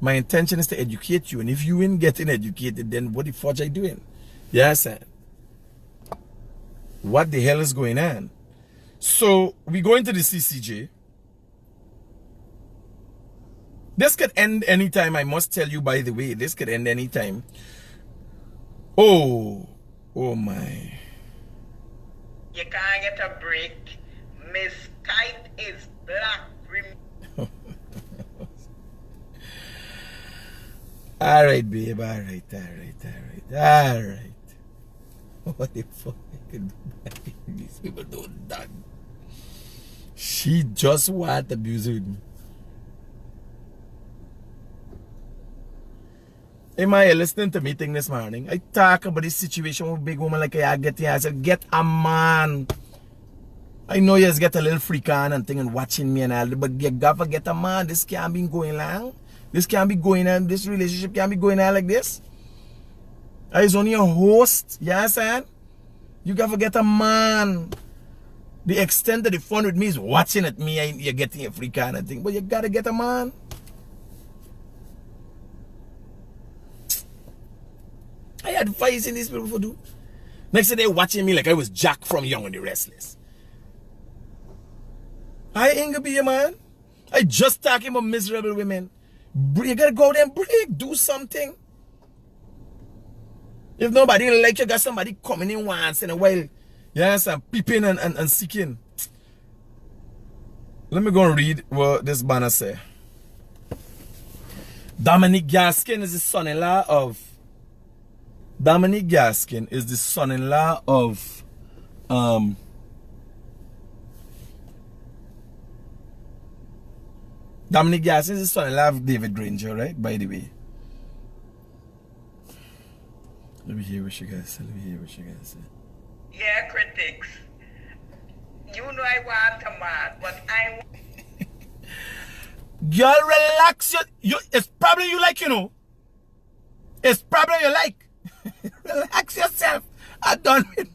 my intention is to educate you, and if you ain't getting educated, then what the fudge I doing? Yes, sir. What the hell is going on? So we go into the CCJ. This could end anytime. I must tell you, by the way, this could end anytime. Oh my! You can't get a break. Miss Kite is black. All right, babe. All right. What the fuck? These people don't that. She just want to abuse with me. Am I listening to meeting this morning? I talk about this situation with a big woman like I get here. I said, get a man. I know you just get a little freak on and thing and watching me and all, but you gotta get a man. This can't be going on. This can't be going on. This relationship can't be going on like this. I is only a host. You understand? You gotta get a man. The extent of the fun with me is watching at me and you're getting a freak on and thing, but you gotta get a man. I advising these people to do. Next day, they watching me like I was Jack from Young and the Restless. I ain't gonna be a man. I just talking about miserable women. You gotta go out and break. Do something. If nobody like you, got somebody coming in once in a while. Yes, and peeping and seeking. Let me go and read what this banner say. Dominic Gaskin is the son-in-law of Dominic Gaskin is the son-in-law of Dominic Gaskin is the son-in-law of David Granger, right? By the way. Let me hear what you guys say. Yeah, critics. You know I want a man, but I... Girl, relax. It's probably you like, you know. It's probably you like. Relax yourself. I'm done with.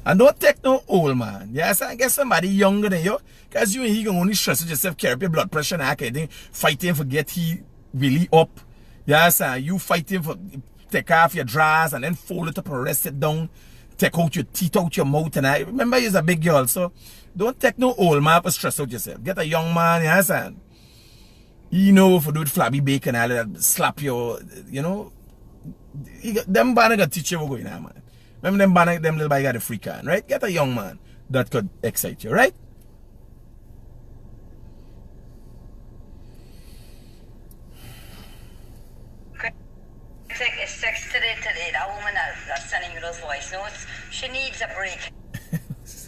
And don't take no old man. Yes, I guess somebody younger than you. Because you and he can only stress yourself, carry up your blood pressure and everything. Fighting for get he really up. Yes, you fighting for take off your drawers and then fold it up and rest it down. Take out your teeth out your mouth. And I remember you're a big girl, so don't take no old man for stress out yourself. Get a young man, yes, and you know, for do it flabby bacon and all that, slap your, you know. Them banner got teach you what's going on, man. Remember them banner, them little boy got a free can, right? Get a young man that could excite you, right? It's SEXTODAY today. That woman that's sending you those voice notes, she needs a break.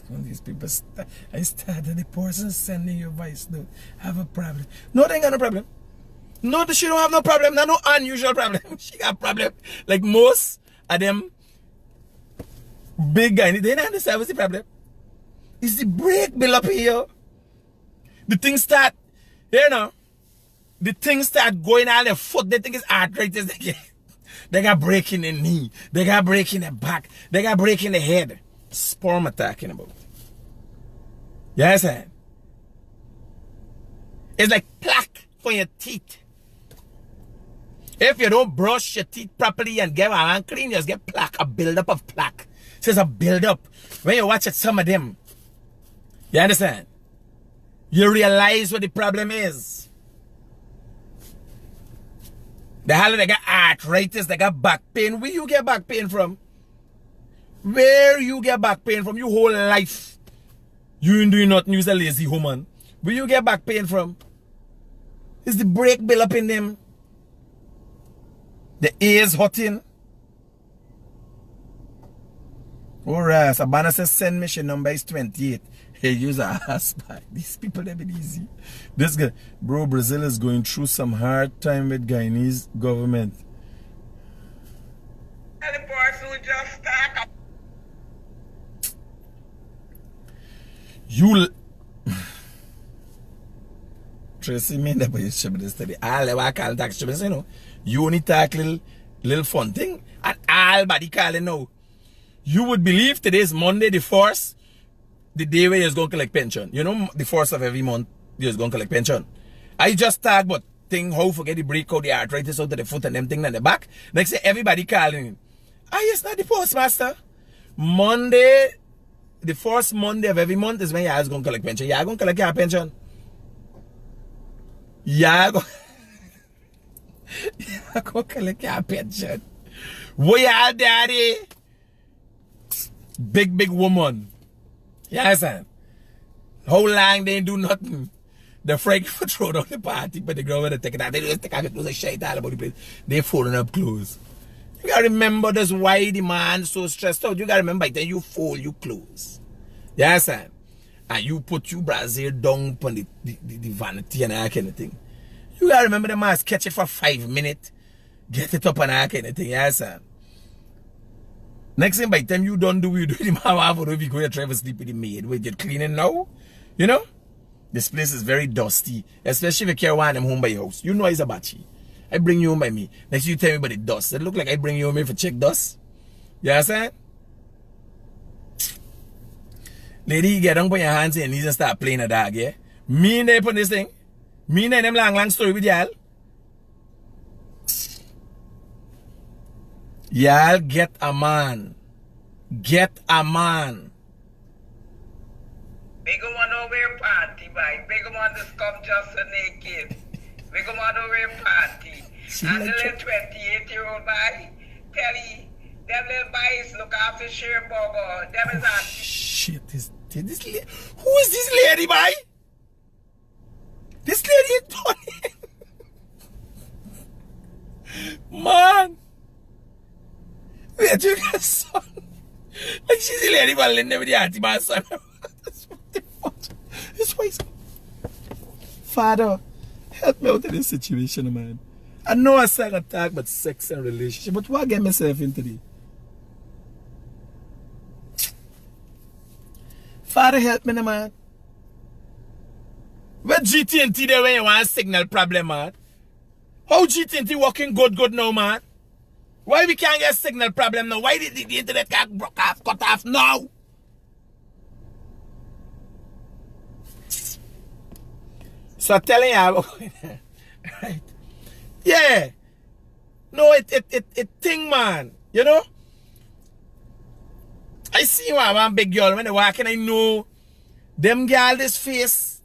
When these people, I started the person sending you voice note. Have a problem. No, they ain't got no problem. No, she don't have no problem. No unusual problem. She got a problem. Like most of them big guys, they don't understand what's the problem. It's the brake bill up here. The thing start, you know, the thing start going on their foot. They think it's arthritis. They got break in the knee. They got break in the back. They got break in the head. Sperm attacking about. You understand? It's like plaque for your teeth. If you don't brush your teeth properly and get one clean, you just get plaque, a buildup of plaque. So it's a buildup. When you watch it, some of them, you understand? You realize what the problem is. The hell they got arthritis, they got back pain. Where you get back pain from? Where you get back pain from? Your whole life. You do not use a lazy woman. Where you get back pain from? Is the brake bill up in them? The ears hurting? Alright, Sabana says send me, she number is 28. Hey, use a husband. These people, they been easy. This guy, bro, Brazil is going through some hard time with Guyanese government. The person who just start. You Tracy me never use this study. All I call tax you know. You only talk little fun thing and all body calling now. You would believe today's Monday the 1st, the day where you're going to collect pension. You know, the 1st of every month, you're going to collect pension. I just talk about thing how forget the break out the arthritis out of the foot and them thing in the back. Next day everybody calling. It's not the postmaster. Monday, the 1st Monday of every month is when you're going to collect pension. You're going to collect your pension. You're going to collect your pension. What y'all daddy? Big woman. You understand? How long they ain't do nothing? The Frank for throw down the party, but the girl with the take it out. They just take out the clothes and shit all about the place. They folding up clothes. You gotta remember that's why the man so stressed out. You gotta remember then you fold your clothes. You understand? And you put your brazier down on the vanity and that kind of thing. You gotta remember the man catch it for 5 minutes, get it up and that kind of thing. You understand? Next thing by the time you don't do you do the man have to be going to try to sleep with the maid. Wait, you're cleaning now? You know? This place is very dusty. Especially if you carry one of them home by your house. You know it's a batchy. I bring you home by me. Next you tell me about the dust. It look like I bring you home here for check dust. You understand? Lady, you get down on your hands and knees and start playing a dog, yeah? Me and they put this thing. Me and them long story with y'all. Y'all get a man. Get a man. We go on over party, boy. We go on this come just so naked. We go on over party. And the little 28-year-old boy, tell you, them little boys look after Sherry Bobo. Them is on. Shit, this lady. Who is this lady, boy? This lady is Tony. Man. Wait, you got son. Like she's a lady, but never the auntie, my son. This way. Father, help me out in this situation, man. I know I said attack about sex and relationship, but what get myself into this? Father, help me, man. Where GT&T there when you want a signal problem, man? How GT&T working good now, man? Why we can't get a signal problem now? Why did the internet get broke off, cut off now? So I'm telling you, right? Yeah. No, it thing, man. You know? I see one big girl when they walk and I know them girl this face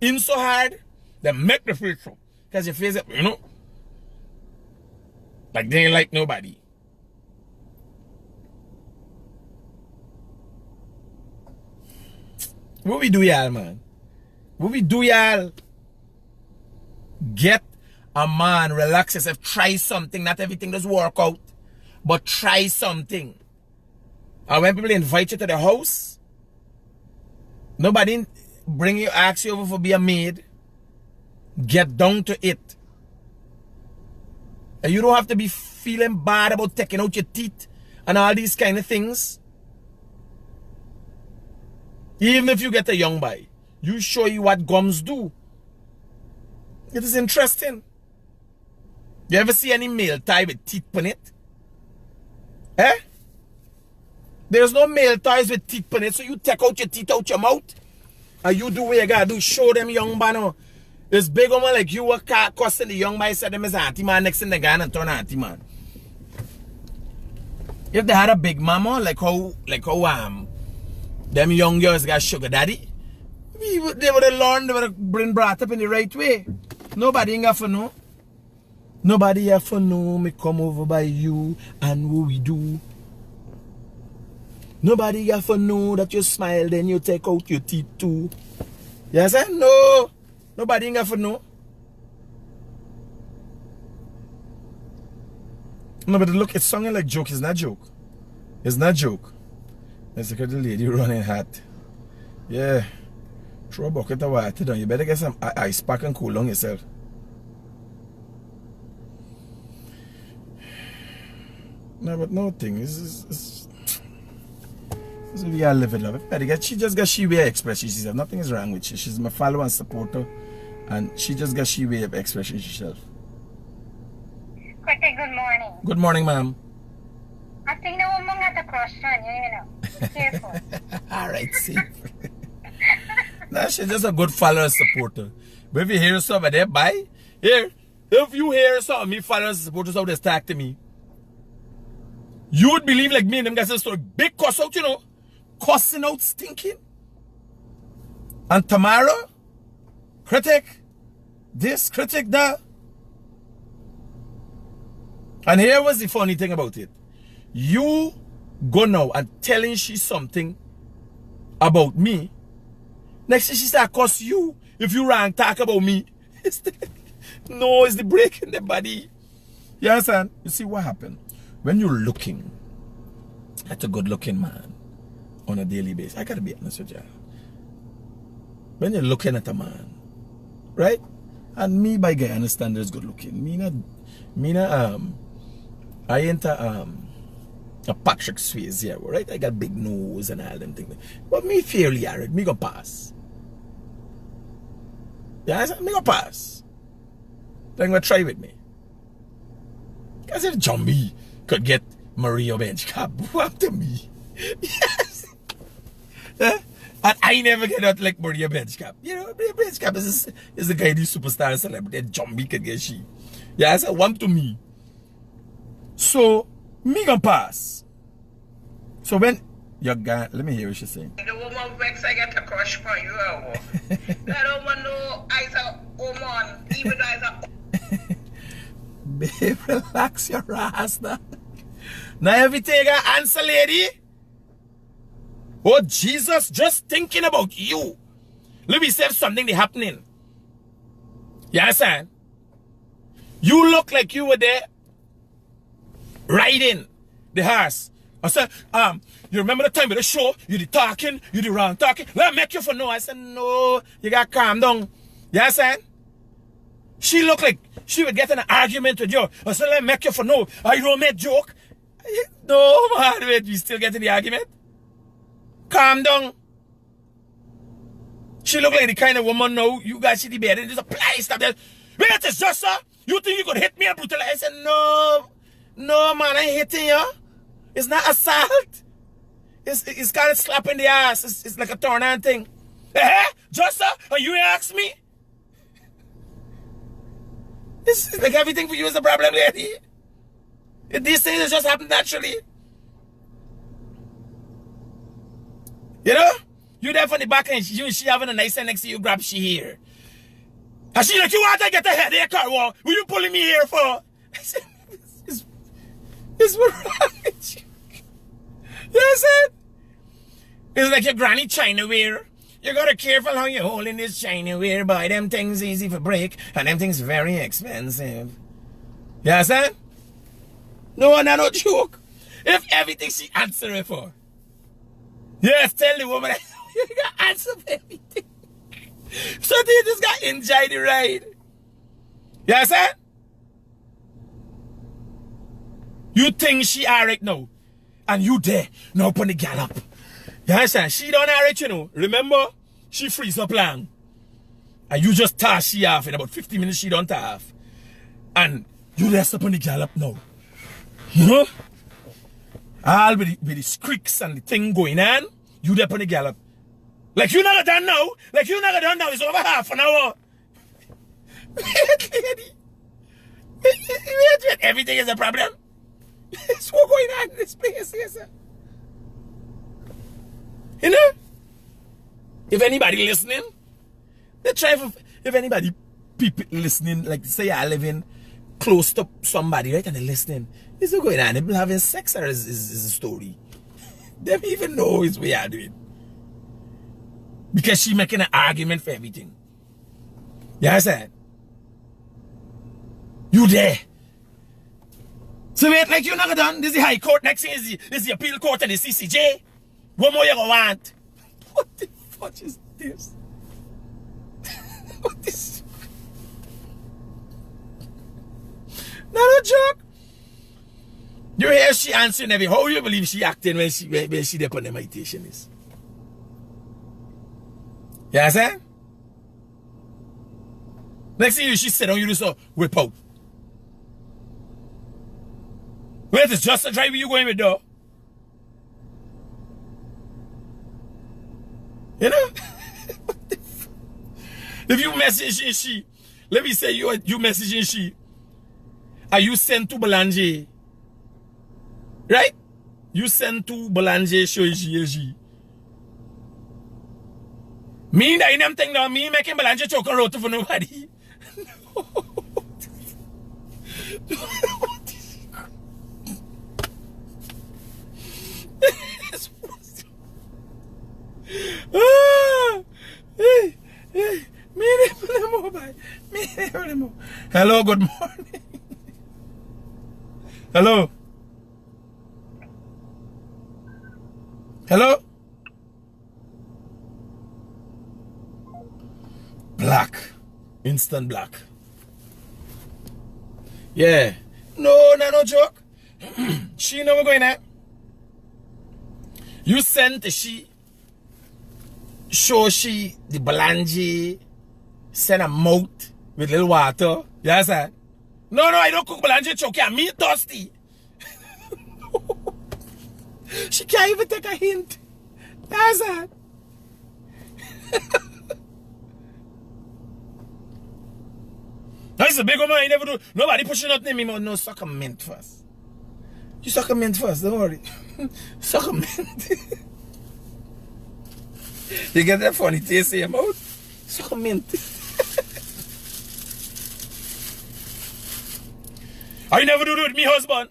in so hard, they make the face so. Because your face, you know, like they ain't like nobody. What we do, y'all, man? What we do, y'all? Get a man, relax yourself, try something. Not everything does work out, but try something. And when people invite you to the house, nobody bring you, ask you over for be a maid. Get down to it. And you don't have to be feeling bad about taking out your teeth and all these kind of things. Even if you get a young boy, you show you what gums do. It is interesting. You ever see any male tie with teeth on it? Eh? There's no male ties with teeth on it, so you take out your teeth out your mouth. And you do what you gotta do. Show them young man. This big woman like you were cussing the young man, said them is auntie man, next in the guy and turn auntie man. If they had a big mama, like how them young girls got sugar daddy, they would have learned, they would have been brought up in the right way. Nobody ain't got for know. Nobody have for know me come over by you and what we do. Nobody have for know that you smile, then you take out your teeth too. Yes, I know. Nobody ain't got for know. No, but look, it's sounding like joke. It's not joke. It's not joke. Let's look at the lady running hot. Yeah. Throw a bucket of water down. You better get some ice pack and cool down yourself. No, but no thing. It's we gotta live in love. She just got she way of expressing herself. Nothing is wrong with her. She's my follower and supporter. And she just got she way of expressing herself. Critic, good morning. Good morning, ma'am. I think the woman got a crush on you, you know. Be careful. Alright, safe. Nah, she's just a good follower and supporter. But if you hear something there, bye. Here, if you hear something, me followers and supporters out there talk to me, you would believe like me and them guys a story. Big cuss out, you know. Cussing out, stinking. And tomorrow, critic this, critic that. And here was the funny thing about it. You go now and telling she something about me. Next thing she start cuss you. If you wrong, talk about me. No, it's the break in the body. You understand? You see what happened? When you're looking at a good looking man on a daily basis, I gotta be honest with you. When you're looking at a man, right? And me by Guyana standards good looking. I ain't a Patrick Swayze here, right? I got big nose and all them things. But me fairly arid, me go pass. Yeah, me go pass. Then go try with me. Because if Jumbie could get Maria bench cap, what to me? Yes. And I never get out like Maria bench cap. You know, Maria bench cap is the guy, the superstar celebrity. Jumbie could get she. Yeah, I said one to me. So, me gonna pass. So when Your guy, let me hear what she's saying. The woman vex, I get a crush for you. That woman know I a woman, even as a... Babe, relax your ass now. Now everything I answer, lady. Oh, Jesus, just thinking about you. Let me say something that's happening. You understand? You look like you were there riding the horse. I said, you remember the time of the show? You did talking, you did wrong talking. Let me make you for no. I said, no, you got calm down. You understand? She looked like she would get in an argument with you. I said, let me make you for no. I don't make joke. No, man, wait, you still getting the argument? Calm down. She looked like the kind of woman now, you guys see the bed and just apply stuff there. Wait, it's just, sir. You think you could hit me and brutalize? I said, no. No, man, I ain't hitting you. It's not assault. It's kind of slap in the ass. It's like a tornado thing. Just, sir, and you ask me? It's like everything for you is a problem, lady. These things just happen naturally. You know? You there from the back and she having a nice next to you, grab she here. And she like, you want to get a headache or what? What you pulling me here for? I said, it's wrong with you. You understand? It's like your granny china ware. You gotta careful how you're holding this china ware, boy. Them things easy for break and them things very expensive. You understand? No, no joke. If everything she answering for. Yes, tell the woman you got answer for everything. So they just got enjoy the ride. You understand? You think she alright now. And you there. Now put the gal up. You understand? She don't alright, you know. Remember? She freeze up long. And you just toss she off. In about 50 minutes she don't off. And you rest up on the gal up now. You know? All with the scricks and the thing going on. You there on the gal up. Like you never done now. Like you never done now. It's over half an hour. Wait, lady. Wait. Everything is a problem. It's what's going on in this place, yes, sir. You know? If anybody listening, they try for, if anybody people listening, like say you're living close to somebody, right? And they're listening. It's what's going on. People having sex or is a story. They don't even know it's what you're doing. Because she making an argument for everything. You understand? You there. So wait, like you never done. This is the High Court. Next thing is the Appeal Court and the CCJ. What more you gonna want? What the fuck is this? What is... Not a joke. You hear she answering every... How you believe she acting when she there on the meditation is? You understand? Next thing she said on you just whip out. Wait, it's just a driver you going with though. You know? If you message she, let me say you messaging she, and you send to Belanger, right? You send to Belanger show she. Me that in them thing now, me making Belanger choke a road for nobody. Hello, good morning. Hello. Hello. Black. Instant black. Yeah. No joke. She know we're going at. You sent the she. Show she the Belanger. Send a mouth with little water. Yes, sir. No, I don't cook Belanger choke. I'm me thirsty. She can't even take a hint. That's it. That's a big woman. I never do. Nobody pushing up in me. No, suck a mint first. You suck a mint first. Don't worry. Suck a mint. You get that funny taste in your mouth? So mint. I never do it with me husband.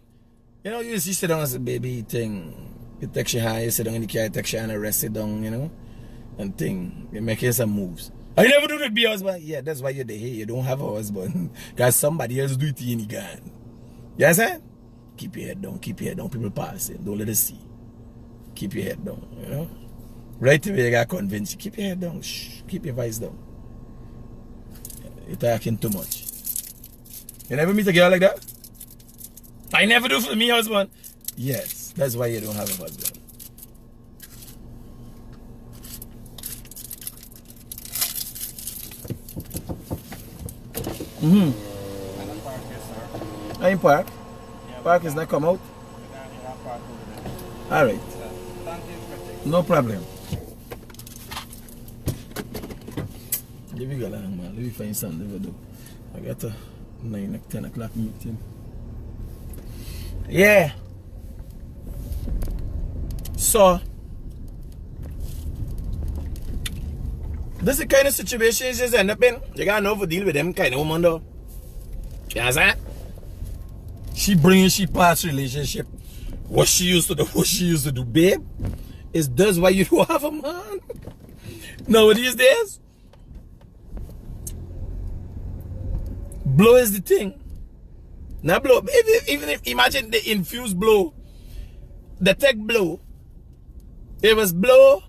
You know, you sit down and say, baby, thing. You take your hand, you sit down in the car, you take your hand and rest it down, you know, and thing. You make some moves. I never do it with me husband. Yeah, that's why you're there. You don't have a husband. Because somebody else do it in the gun. You understand? Keep your head down, keep your head down. People passing. Don't let us see. Keep your head down, you know. Right away, you got convinced you. Keep your head down. Shh. Keep your voice down. You're talking too much. You never meet a girl like that? I never do for me, husband. Yes, that's why you don't have a husband. I in park. Park is not come out. All right. No problem. Let me go along, man. Let me find something to do. I got a 9 or 10 o'clock meeting. Yeah. So, this is the kind of situation you just end up in. You gotta know how to deal with them kind of woman though. You understand? She brings she past relationship. What she used to do, babe, is does why you don't have a man. Nowadays days, blow is the thing. Now blow, even if imagine the infused blow, the tech blow, it was blow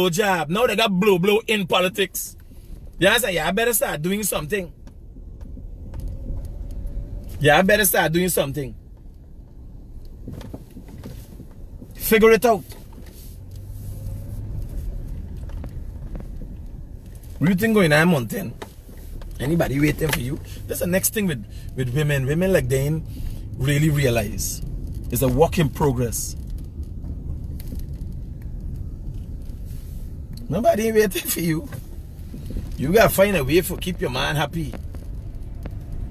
job. Now they got blow in politics. You understand? Yeah, I better start doing something. Yeah, I better start doing something. Figure it out. What do you think going on, mountain? Anybody waiting for you? That's the next thing with women. Women like they ain't really realize. It's a work in progress. Nobody ain't waiting for you. You gotta find a way to keep your man happy.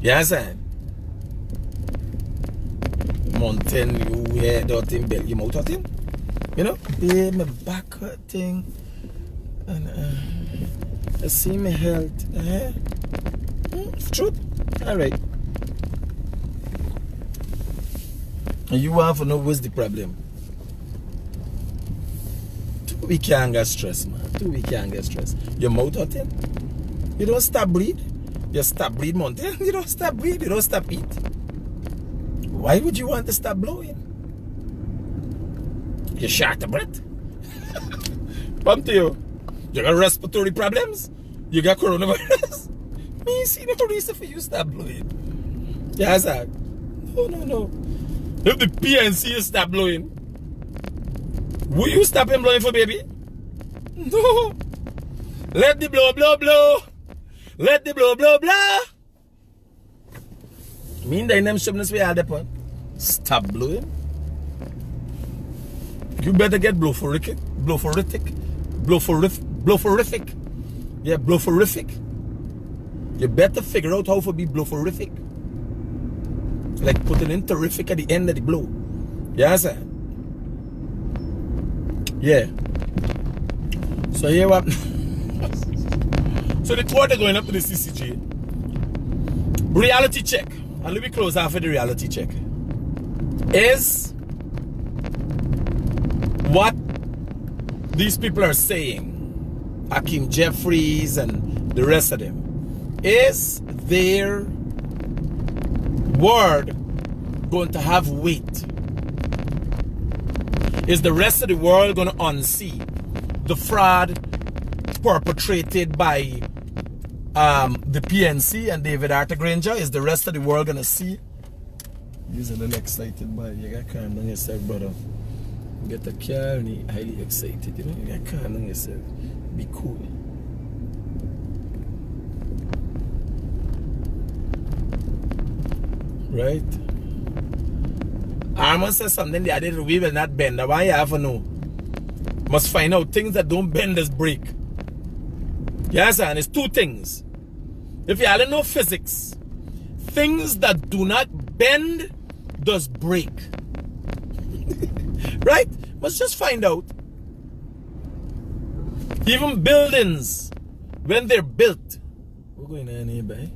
You understand? Mountain, you hear that thing, belly, your mouth hurting. You know? Yeah, my back hurting. And I see my health. It's truth. Alright. And you want to know what's the problem? 2 weeks can't get stress, man. 2 weeks can't get stress. Your mouth hurting. You don't stop breathe. You stop breathe, mountain. You don't stop breathe. You don't stop eat. Why would you want to stop blowing? You short of breath. Come to you. You got respiratory problems? You got coronavirus? Me see no reason for you to stop blowing. Yes, sir. No. If the PNC stop blowing, will you stop him blowing for baby? No. Let the blow. Let the blow. Mean that in them shipments we had upon. Stop blowing. You better get blowforific. Yeah, blowforific. You better figure out how to be blowforific. Like putting in terrific at the end of the blow. Yeah, sir. Yeah. So here what? So the court are going up to the CCJ. Reality check. And let me close off with the reality check. Is what these people are saying, Hakeem Jeffries and the rest of them, is their word going to have weight? Is the rest of the world going to unsee the fraud perpetrated by the PNC and David Arthur Granger? Is the rest of the world going to see? You're a little excited, but you got to calm down yourself, brother. You get a car and you're highly excited, you know? You got to calm down yourself. Be cool. Right? Armand says something the other day, we will not bend. Why you have to know? Must find out things that don't bend as break. Yes, and it's 2 things. If you don't know physics, things that do not bend does break. Right? Must just find out. Even buildings, when they're built, we're going on here, boy.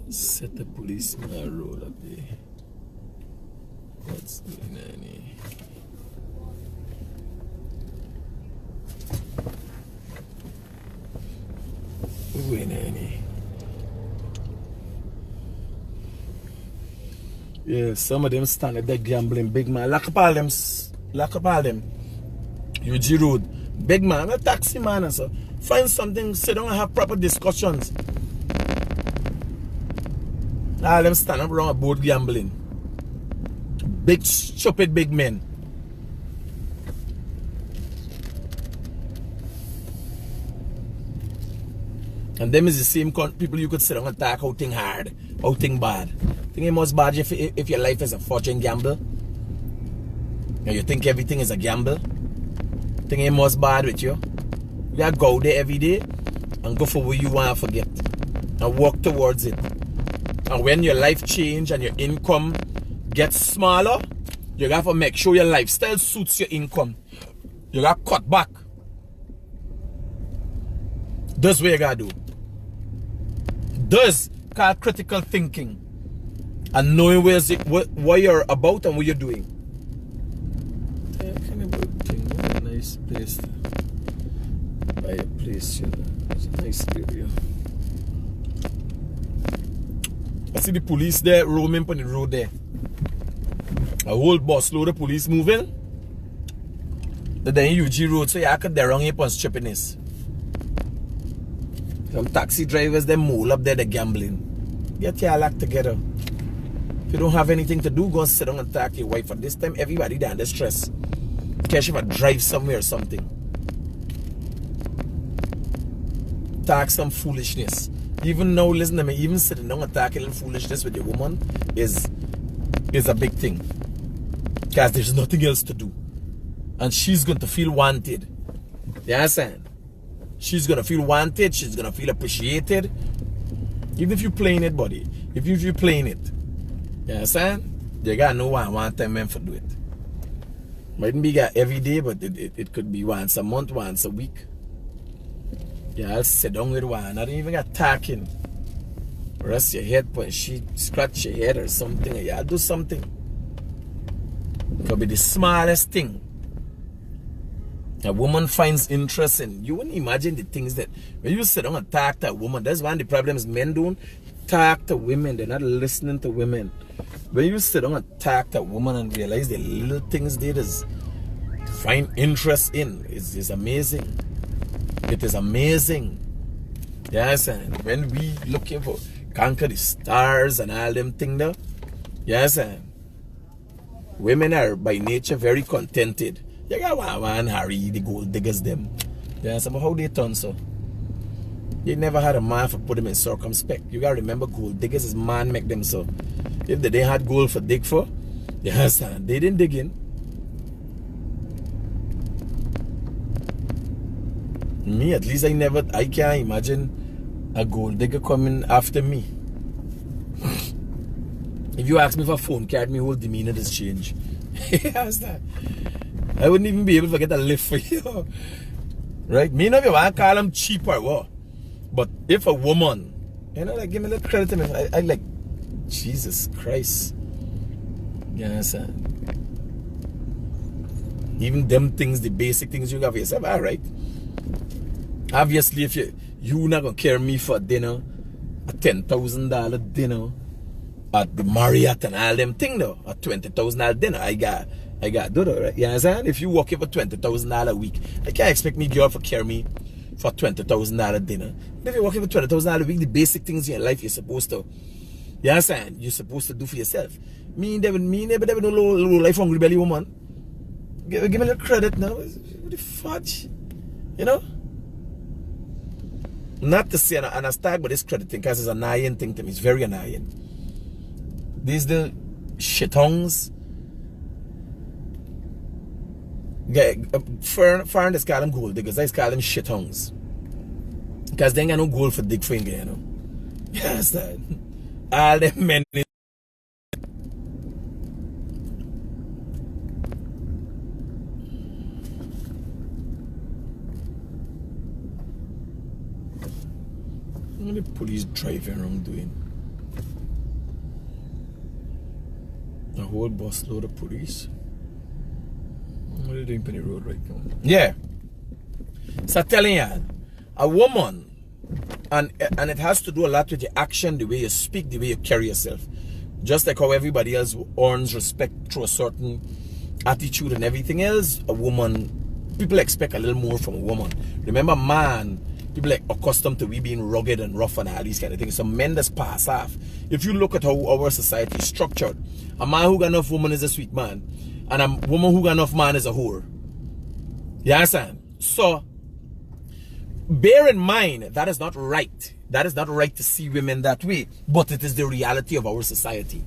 Set the policeman a road up there. What's going on here? We're going on here. Yeah, some of them standing there gambling, big man. Lock up all them. Lock up all them. UG Road. Big man, I'm a taxi man and so. Find something, sit down and have proper discussions. All them stand up around a boat gambling. Big, stupid big men. And them is the same people you could sit down and talk how thing hard, how thing bad. Think it must bad if your life is a fortune gamble. And you think everything is a gamble. Think it must bad with you. You gotta go there every day and go for what you want to forget. And work towards it. And when your life change and your income gets smaller, you got to make sure your lifestyle suits your income. You got to cut back. That's what you got to do. That's called critical thinking. And knowing what you're about and what you're doing. Yeah, kind of good thing. What a nice place to buy a place, you know. It's a nice area. I see the police there roaming on the road there. A whole bus load of police moving. Then UG Road, so you could wrong upon strippiness. Some taxi drivers, they mole up there, they're gambling. Get your act together. If you don't have anything to do, go and sit down and talk to your wife. At this time, everybody down under stress. Cash if I drive somewhere or something. Talk some foolishness. Even now, listen to me, even sitting down and talking foolishness with your woman is a big thing. Because there's nothing else to do. And she's going to feel wanted. You understand? She's going to feel wanted. She's going to feel appreciated. Even if you're playing it, buddy. If you're playing it. You understand? You got to know one time when to do it. Mightn't be every day, but it could be once a month, once a week. Yeah, I'll sit down with one. I don't even got talking. Rest your head, but she scratch your head or something. Yeah, do something. It could be the smallest thing. A woman finds interest in. You wouldn't imagine the things that when you sit down and talk to a woman, that's one of the problems men don't talk to women. They're not listening to women. When you sit down and talk to a woman and realize the little things they just find interest in, it's amazing. It is amazing. Yes, and when we looking for conquer the stars and all them things there, yes, and women are by nature very contented. You got one Harry, the gold diggers them. Yes, but how they turn so? They never had a man for put them in circumspect. You gotta remember gold diggers is man make them so. If they didn't had gold for dig for, yes, and they didn't dig in. Me, at least I can't imagine a gold digger coming after me. If you ask me for a phone card, my whole demeanor does change. How's that? I wouldn't even be able to get a lift for you. Right? Me know if you want to call them cheap or what. But if a woman, you know, like give me a little credit to me. I like, Jesus Christ. You understand? Even them things, the basic things you got for yourself, alright. Obviously, if you not gonna carry me for dinner, a $10,000 dinner at the Marriott and all them thing though, a $20,000 dinner, I got do that, right? You understand? If you work here for $20,000 a week, I can't expect me girl to carry me for $20,000 dinner. But if you're working for $20,000 a week, the basic things in your life you're supposed to, you understand? You're supposed to do for yourself. Me never no low life hungry belly woman. Give me a little credit now. What the fudge? You know? Not to say and I start with this credit thing because it's an annoying thing to me. It's very annoying. These the shittongs. Foreigners call them gold diggers. I call them shittongs. Because they ain't got no gold for dig finger, you know. Yes, that. All them men. What are the police driving around doing? A whole bus load of police. What are they doing on the road right now? Yeah. So I'm telling you, a woman, and it has to do a lot with your action, the way you speak, the way you carry yourself. Just like how everybody else earns respect through a certain attitude and everything else, a woman, people expect a little more from a woman. Remember, man, people like accustomed to we being rugged and rough and all these kind of things. So men just pass off. If you look at how our society is structured, a man who got enough woman is a sweet man, and a woman who got enough man is a whore. You understand? So bear in mind that is not right. That is not right to see women that way, but it is the reality of our society.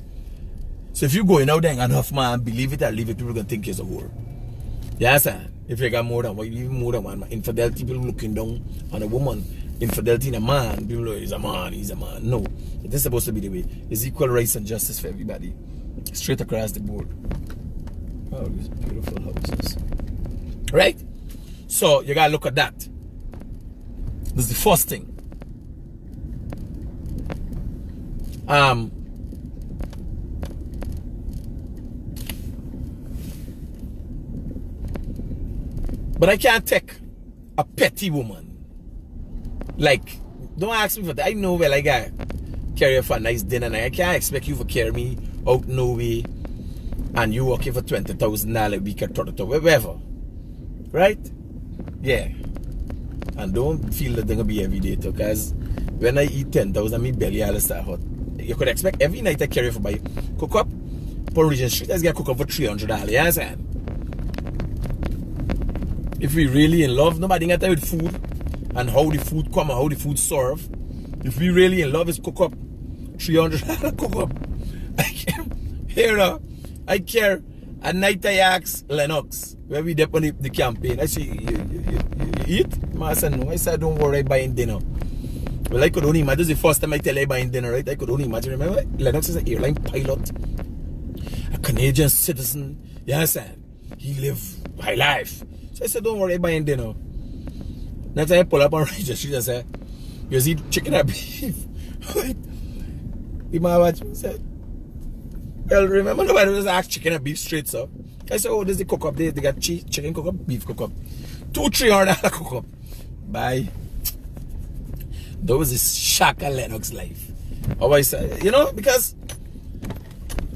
So if you going out there and enough man, believe it or leave it, people are gonna think you're a whore. You understand? If you got more than one, even more than one man. Infidelity, people looking down on a woman. Infidelity in a man, people are, he's a man, he's a man. No, it is supposed to be the way. It's equal rights and justice for everybody, straight across the board. Oh, these beautiful houses. Right? So you gotta look at that. This is the first thing. But I can't take a petty woman. Like, don't ask me for that. I know well I got carry you for a nice dinner. And I can't expect you to carry me out no way. And you working for $20,000 a week or $30,000, whatever. Right? Yeah. And don't feel that they're gonna be every day too, because when I eat 10,000, my belly all start hot. You could expect every night I carry you for buy cook up. For Regent Street, I get cook up for $300. You understand? If we really in love, nobody got to with food and how the food come and how the food serve. If we really in love, is cook up $300 cook up. I care. Here, I care. At night I ask Lennox where we dip on the campaign. I say, you eat? I said no. I said don't worry, buying dinner. Well, I could only imagine. This is the first time I tell you buying dinner, right? I could only imagine. Remember, Lennox is an airline pilot, a Canadian citizen. You understand? He live high life. So I said, don't worry, buying dinner. Next time I pull up on Regent Street, I said, you see chicken or beef? The man watch me said, well, remember nobody was asked chicken or beef straight, so. I said, oh, there's the cook up. They got chicken cook up, beef cook up. $200-300 cook up. Bye. That was this Shaka Lennox life. I said, you know, because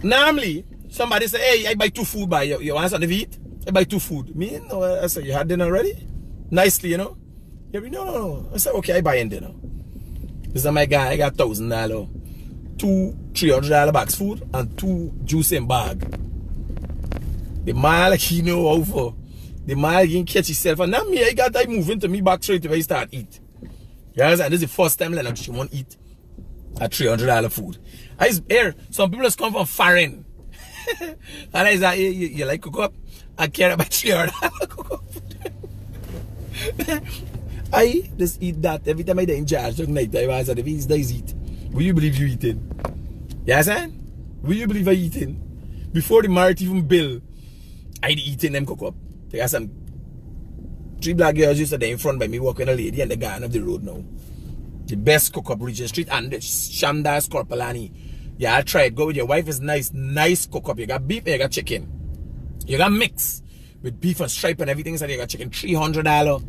normally somebody say, hey, I buy 2 food, buy you want something to eat? I buy 2 food. Me, no, I said, you had dinner already? Nicely, you know? Yeah, no. I said, okay, I buy in dinner. This is my guy, I got $1,000. 2 $300 bags food and 2 juice in bag. The man, like, he know how for. The man can catch himself. And now me, I move into me back straight away I start eat. Yes, and this is the first time like, she won't eat a $300 food. Here, some people just come from foreign. And I say, hey, you like cook up? I care about $300 cook up. I just eat that. Every time I in charge, night I said, if he's nice eat. Will you believe you eating? Yes, man? Will you believe I eating? Before the marriage even bill, I eating them cook up. They got some 3 black girls used to there in front by me walking a lady and the guy of the road now. The best cook up Regent Street and the Shamdas Corpalani. Yeah, I tried. Go with your wife is nice cook up. You got beef and you got chicken. You got mix with beef and stripe and everything. So you got chicken $300.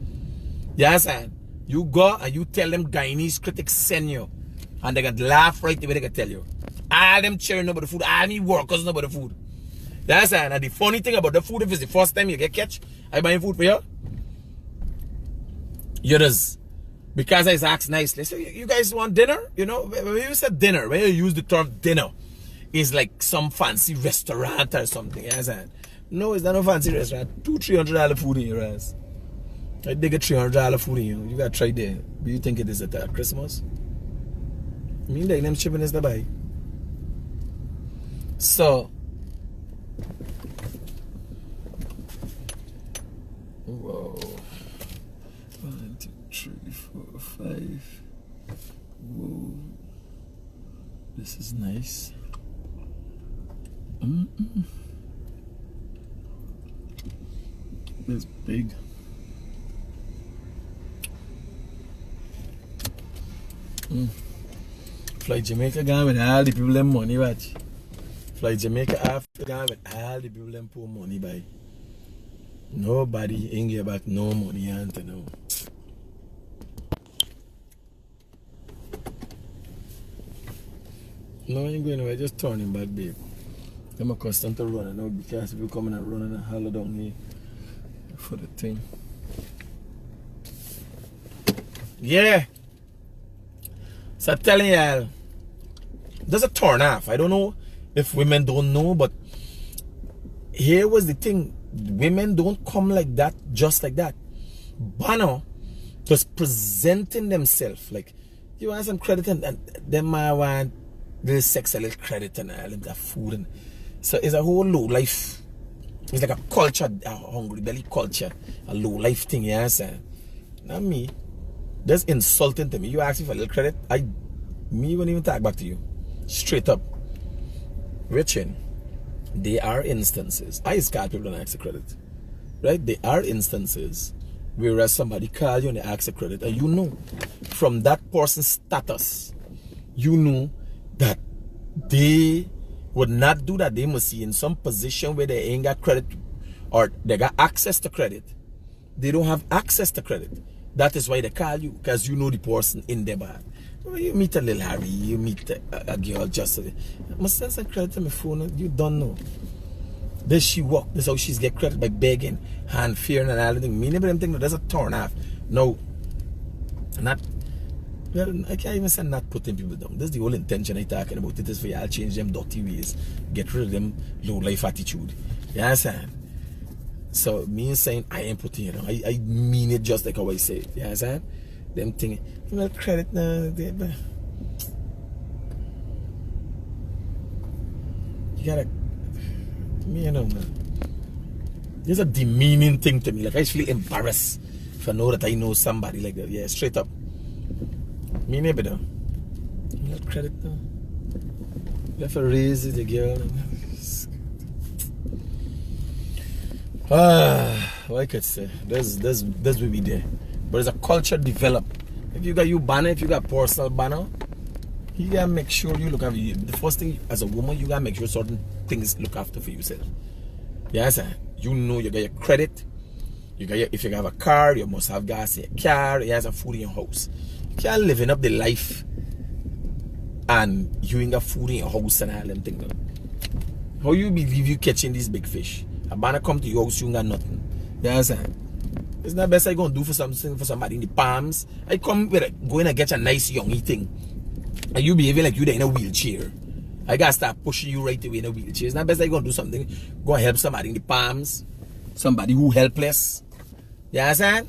Yes, man. You go and you tell them Guyanese Critic send you. And they gonna laugh right the way they can tell you. All them cheering about the food, all me workers know about the food. That's it. And the funny thing about the food, if it's the first time you get catch, I buying food for you. You just, because I asked nicely, so you guys want dinner? You know, when you said dinner, when you use the term dinner, it's like some fancy restaurant or something. Yes, no, it's not no fancy restaurant. $200-300 food in your ass. I dig a $300 food in you. You gotta try there. Do you think it is at Christmas? I mean, like them shipping is the buy. So, whoa. 1, 2, 3, 4, 5. Whoa. This is nice. It's big. Fly Jamaica gone with all the people them money, watch. Fly Jamaica after gone with all the people them poor money by. Nobody ain't get back no money until now. No, I ain't going nowhere, just turning back, babe. I'm accustomed to running now because people coming and running and holler down here for the thing. Yeah. So I'm telling y'all, there's a turn off. I don't know if women don't know, but here was the thing. Women don't come like that, just like that. Bono just presenting themselves like, you want some credit and them I want the sex, a little credit and all that food. And so it's a whole low life. It's like a culture, a hungry belly culture, a low life thing, you understand? Not me. That's insulting to me. You ask me for a little credit, me won't even talk back to you. Straight up. Richin, there are instances, I scared people don't ask the credit. Right? There are instances where somebody call you and they ask the credit, and you know from that person's status, you know that they would not do that. They must be in some position where they ain't got credit or they got access to credit. They don't have access to credit. That is why they call you, because you know the person in their bag. When you meet a little Harry, you meet a girl just I must send some credit to my phone. You don't know. Does she walk? That's how she's get credit, by begging, hand fearing and everything. Me never think that there's a turn off. No. Not, well, I can't even say not putting people down. That's the whole intention I talking about. It is for y'all change them dirty ways. Get rid of them low life attitude. You understand? So me saying I ain't putting it on. I mean it just like how I say it. You understand? Them thing, you know, credit now. You gotta, me, you know, man. There's a demeaning thing to me. Like I feel embarrassed if I know that I know somebody like that. Yeah, straight up. Me never though. You got credit now. You have to raise it, the girl. What I could say. There's where we there. But there's a culture developed. If you got your banner, if you got personal banner, you gotta make sure you look after you. The first thing as a woman, you gotta make sure certain things look after for yourself. Yes, you know you got your credit. You got your, if you have a car, you must have gas in your car. You have some food in your house. You can't living up the life and you ain't got food in your house and all them things. How you believe you catching these big fish? A banner come to your house, you ain't got nothing. You understand? It's not best I gonna do for something for somebody in the palms. I come with going to get a nice young thing, and you behaving like you there in a wheelchair. I gotta start pushing you right away in a wheelchair. It's not best I gonna do something. Go and help somebody in the palms, somebody who helpless. You understand?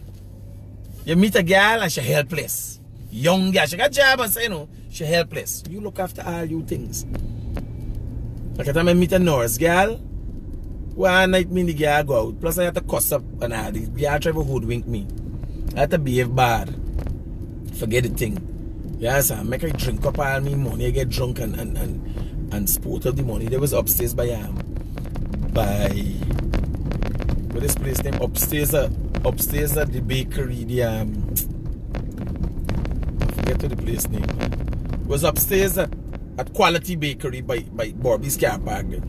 You meet a girl and she helpless. Young girl, she got a job and say, you know, she helpless. You look after all you things. Like the time I meet a nurse girl. One night me and the girl go out. Plus I had to cuss up and all. The girl try to hoodwink me. I had to behave bad. Forget the thing. Yes, I make her drink up all me money. I get drunk and sport up the money. They was upstairs by what this place name? Upstairs at the bakery, the I forget what the place name. It was upstairs at Quality Bakery by Bobby's car park there.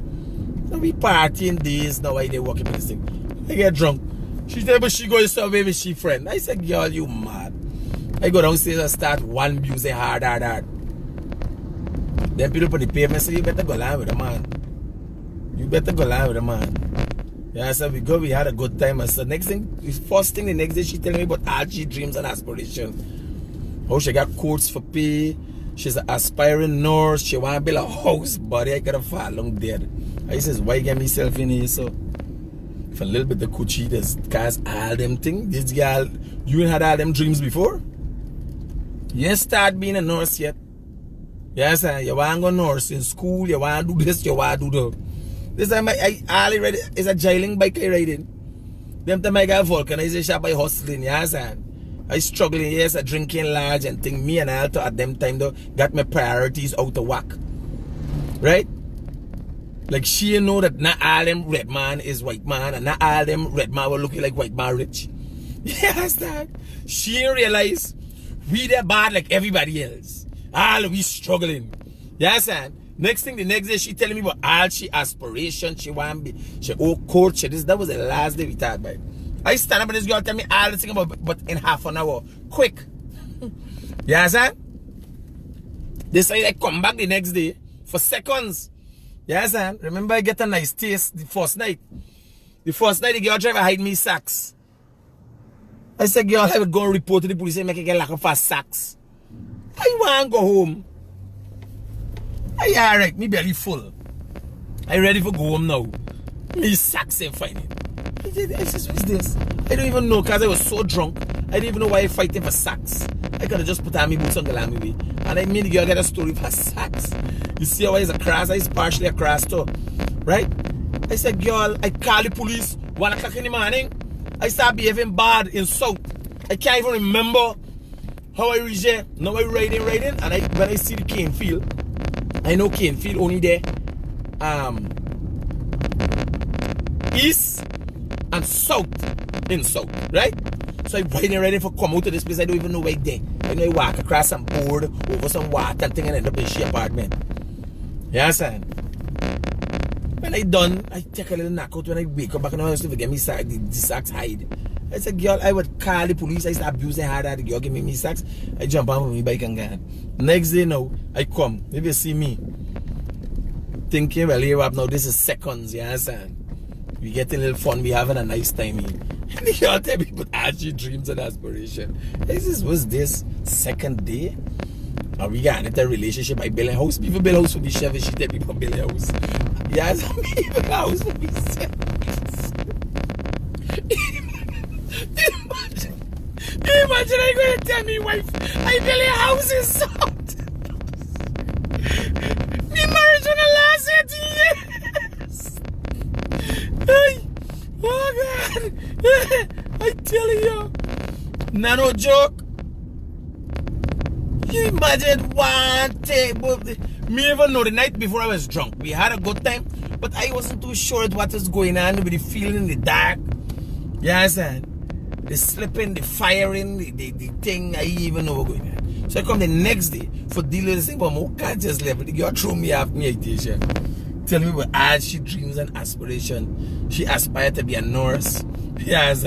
So we partying days now while they walking in this thing. I get drunk. She said, but she going somewhere with she friend. I said, girl, you mad. I go downstairs and start one music hard. Then people put the pavement say, you better go along with the man. You better go along with the man. Yeah, so we go, we had a good time. And so next thing, first thing the next day, she tell me about all she dreams and aspiration. How she got courts for pay. She's an aspiring nurse. She want to build a house, buddy. I gotta fall long dead. I says, why get myself in here, so? For a little bit of coochie, there's cause all them things. This girl, you ain't had all them dreams before? You ain't start being a nurse yet. Yes, sir. You want to go nurse in school, you want to do this, you want to do that. This time I already is a jailing bike I riding. Them time I got vulcanization by hustling, yes, sir. I struggling, yes, I drinking large and thing. Me and Alto at them time though got my priorities out of whack. Right? Like she know that not all them red man is white man and not all them red man will look like white man rich. Yes, that. She realize we that bad like everybody else. All we struggling. You understand? Next thing, the next day, she telling me about all she aspiration, she want be, she coach, this. That was the last day we talked about. I stand up and this girl tell me all the thing about, but in half an hour, quick. You understand? This I come back the next day for seconds. You understand? Remember I get a nice taste the first night. The first night the girl driver hide me sacks. I said, girl, I would go and report to the police and make a get lack of fast sacks. I want to go home. I alright, me belly full. I ready for go home now. Me sacks ain't finding. I said, what's this? I don't even know because I was so drunk. I didn't even know why I fighting for sacks. I could have just put on my boots on the land way. And I mean the girl get a story for sacks. You see how I is a cross? I is partially a cross too. Right? I said, girl, I call the police 1 o'clock in the morning. I start behaving bad in South. I can't even remember how I reached there. Now I riding. And when I see the cane field, I know cane field only there. East and south in South, right? So I'm riding for come out to this place. I don't even know where there. I know I walk across some board over some water and thing and end up in she apartment. You understand? When I done, I take a little knockout. When I wake up back in the house to get me sack, the sacks hide. I said, girl, I would call the police. I start abusing her that the girl give me sacks. I jump on with my bike and go. Next day now, I come. Maybe you see me. Thinking, well, here up now, this is seconds, you understand? We getting a little fun, we having a nice time here. And the girl tell me, but actually dreams and aspiration. I says, what's this? Second day? And we got into a relationship. I build a house. People build a house for me, chef, and she tell people build a house. Yes, me build a house for me, Imagine I going to tell me wife, I build a house in South. Me marriage on the last 18 years. Hey, oh God. I tell you. No joke. You imagine one table. Me even know the night before I was drunk. We had a good time, but I wasn't too sure what was going on with the feeling in the dark. You understand? The slipping, the firing, the thing, I even know what's going on. So I come the next day for dealing with this thing, but I can't just leave it. The girl threw me off meditation. Tell me about all she dreams and aspiration. She aspired to be a nurse. Yes,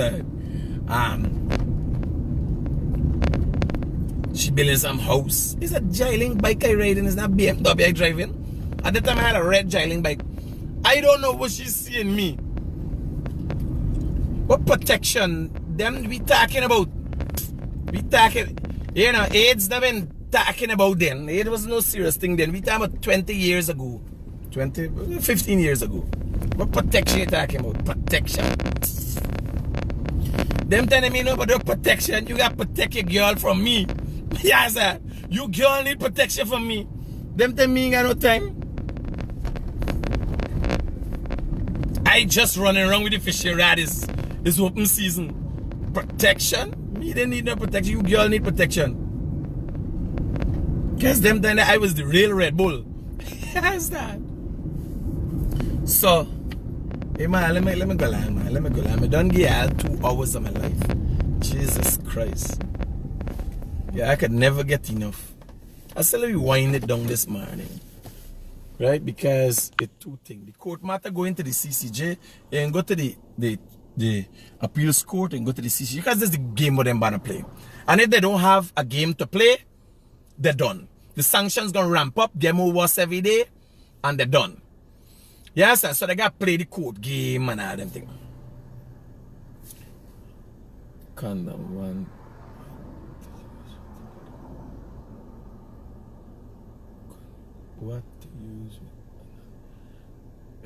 she building some house. It's a Jiling bike I riding. It's not BMW I driving. At the time I had a red Jiling bike. I don't know what she's seeing me. What protection them we talking about? We talking, you know, AIDS never been talking about then. AIDS was no serious thing then. We talking about 20 years ago. 15 years ago. What protection you talking about? Protection. Them telling me no about the protection. You got to protect your girl from me. Yes, sir. You girl need protection from me. Them telling me ain't got no time. I just running around with the fishing rod. It's open season. Protection? Me didn't need no protection. You girl need protection. Guess them time I was the real Red Bull. Yes, that. So, hey man, let me go line, man. Let me go line. I don't give all 2 hours of my life. Jesus Christ. Yeah, I could never get enough. I still let me wind it down this morning. Right? Because it's 2 things. The court matter go into the CCJ and go to the appeals court and go to the CCJ. Because that's the game what them gonna play. And if they don't have a game to play, they're done. The sanctions gonna ramp up, get more worse every day, and they're done. Yes, sir. So they got to play the court game and all them things. Condom one. What to use?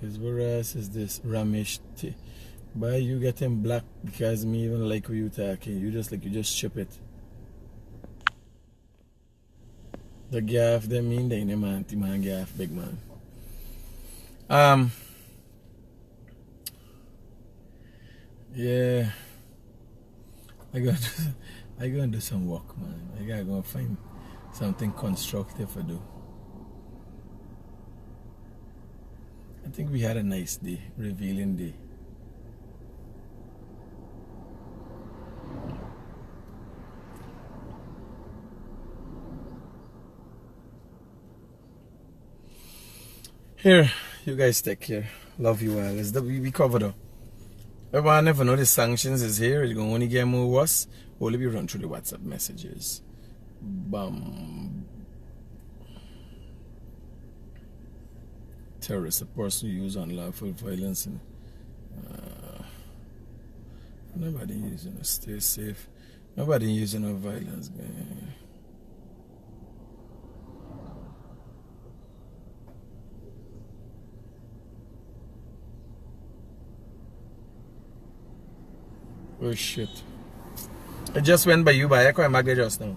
Is whereas is this Ramesh? By you getting black because me even like who you talking. You just ship it. The gaff them mean they man gaff big man. Yeah, I gotta do some work, man. I gotta go find something constructive to do. I think we had a nice day, revealing day. Here, you guys take care. Love you all. It's the we cover though. Everyone never know the sanctions is here. It's gonna only get more worse. Only we run through the WhatsApp messages. Bam. Terrorist, a person who use unlawful violence and nobody using it. Stay safe. Nobody using no violence, man. Oh shit. It just went by you by Echo and Maggie just now.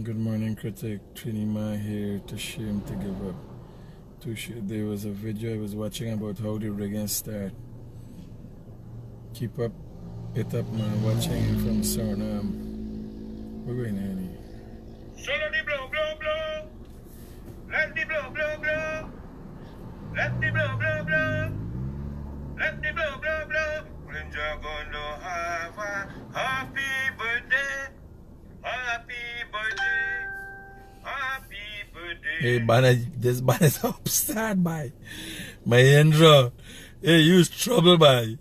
Good morning, Critic. Trinima here to shame to give up. There was a video I was watching about how the rigging start. Keep up it up, man. Watching it from Suriname. We're going any. Solo the blow, blow, blow. Let the blow, blow, blow. Let the blow, blow, blow. Let the blow, blow, blow. When you're gonna have a happy birthday. Happy birthday. Happy birthday. Hey, banner, this banner is upstart by my Andrew. Hey, use trouble by.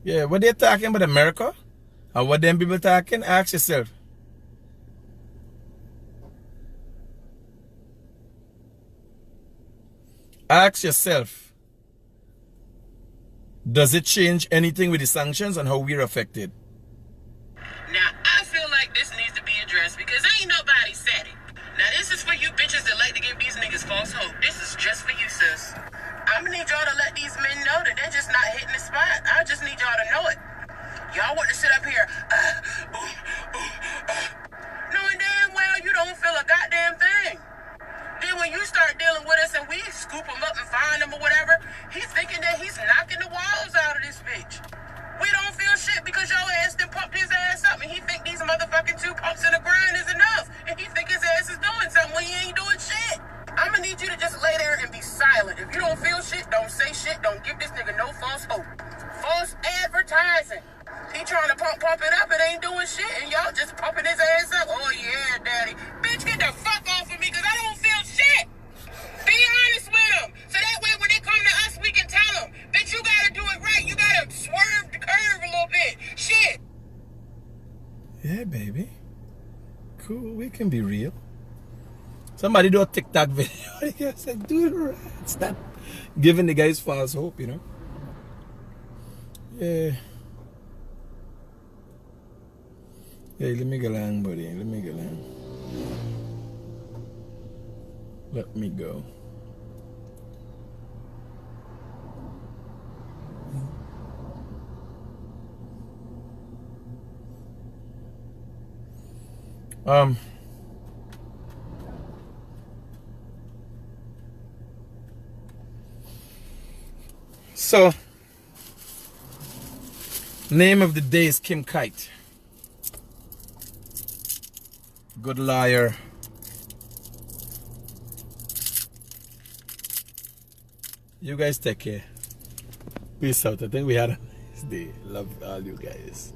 Yeah, what they talking about America? And what them people talking? Ask yourself. Ask yourself. Does it change anything with the sanctions and how we're affected? Now, I feel like this needs to be addressed because ain't nobody said it. Now, this is for you bitches that like to give these niggas false hope. This is just for you, sis. I'm gonna need y'all to let these men know that they're just not hitting the spot. I just need y'all to know it. Y'all want to sit up here, knowing damn well you don't feel a goddamn thing. Then when you start dealing with us and we scoop him up and find him or whatever, he's thinking that he's knocking the walls out of this bitch. We don't feel shit because your ass done pumped his ass up and he think these motherfucking 2 pumps in the ground is enough. And he think his ass is doing something when he ain't doing shit. I'm gonna need you to just lay there and be silent. If you don't feel shit, don't say shit. Don't give this nigga no false hope. False advertising. He trying to pump it up and ain't doing shit. And y'all just pumping his ass up. Oh yeah, daddy. Bitch, get the fuck off of me because I don't feel shit. Be honest with them. So that way when they come to us, we can tell them. Bitch, you gotta do it right. You gotta swerve the curve a little bit. Shit. Yeah, baby. Cool, we can be real. Somebody do a TikTok video. I said, do it right. Stop giving the guys false hope, you know. Yeah. Hey, let me go along, buddy. Let me go along. Let me go. So, name of the day is Kim Kite. Good liar. You guys take care. Peace out. I think we had a nice day. Love all you guys.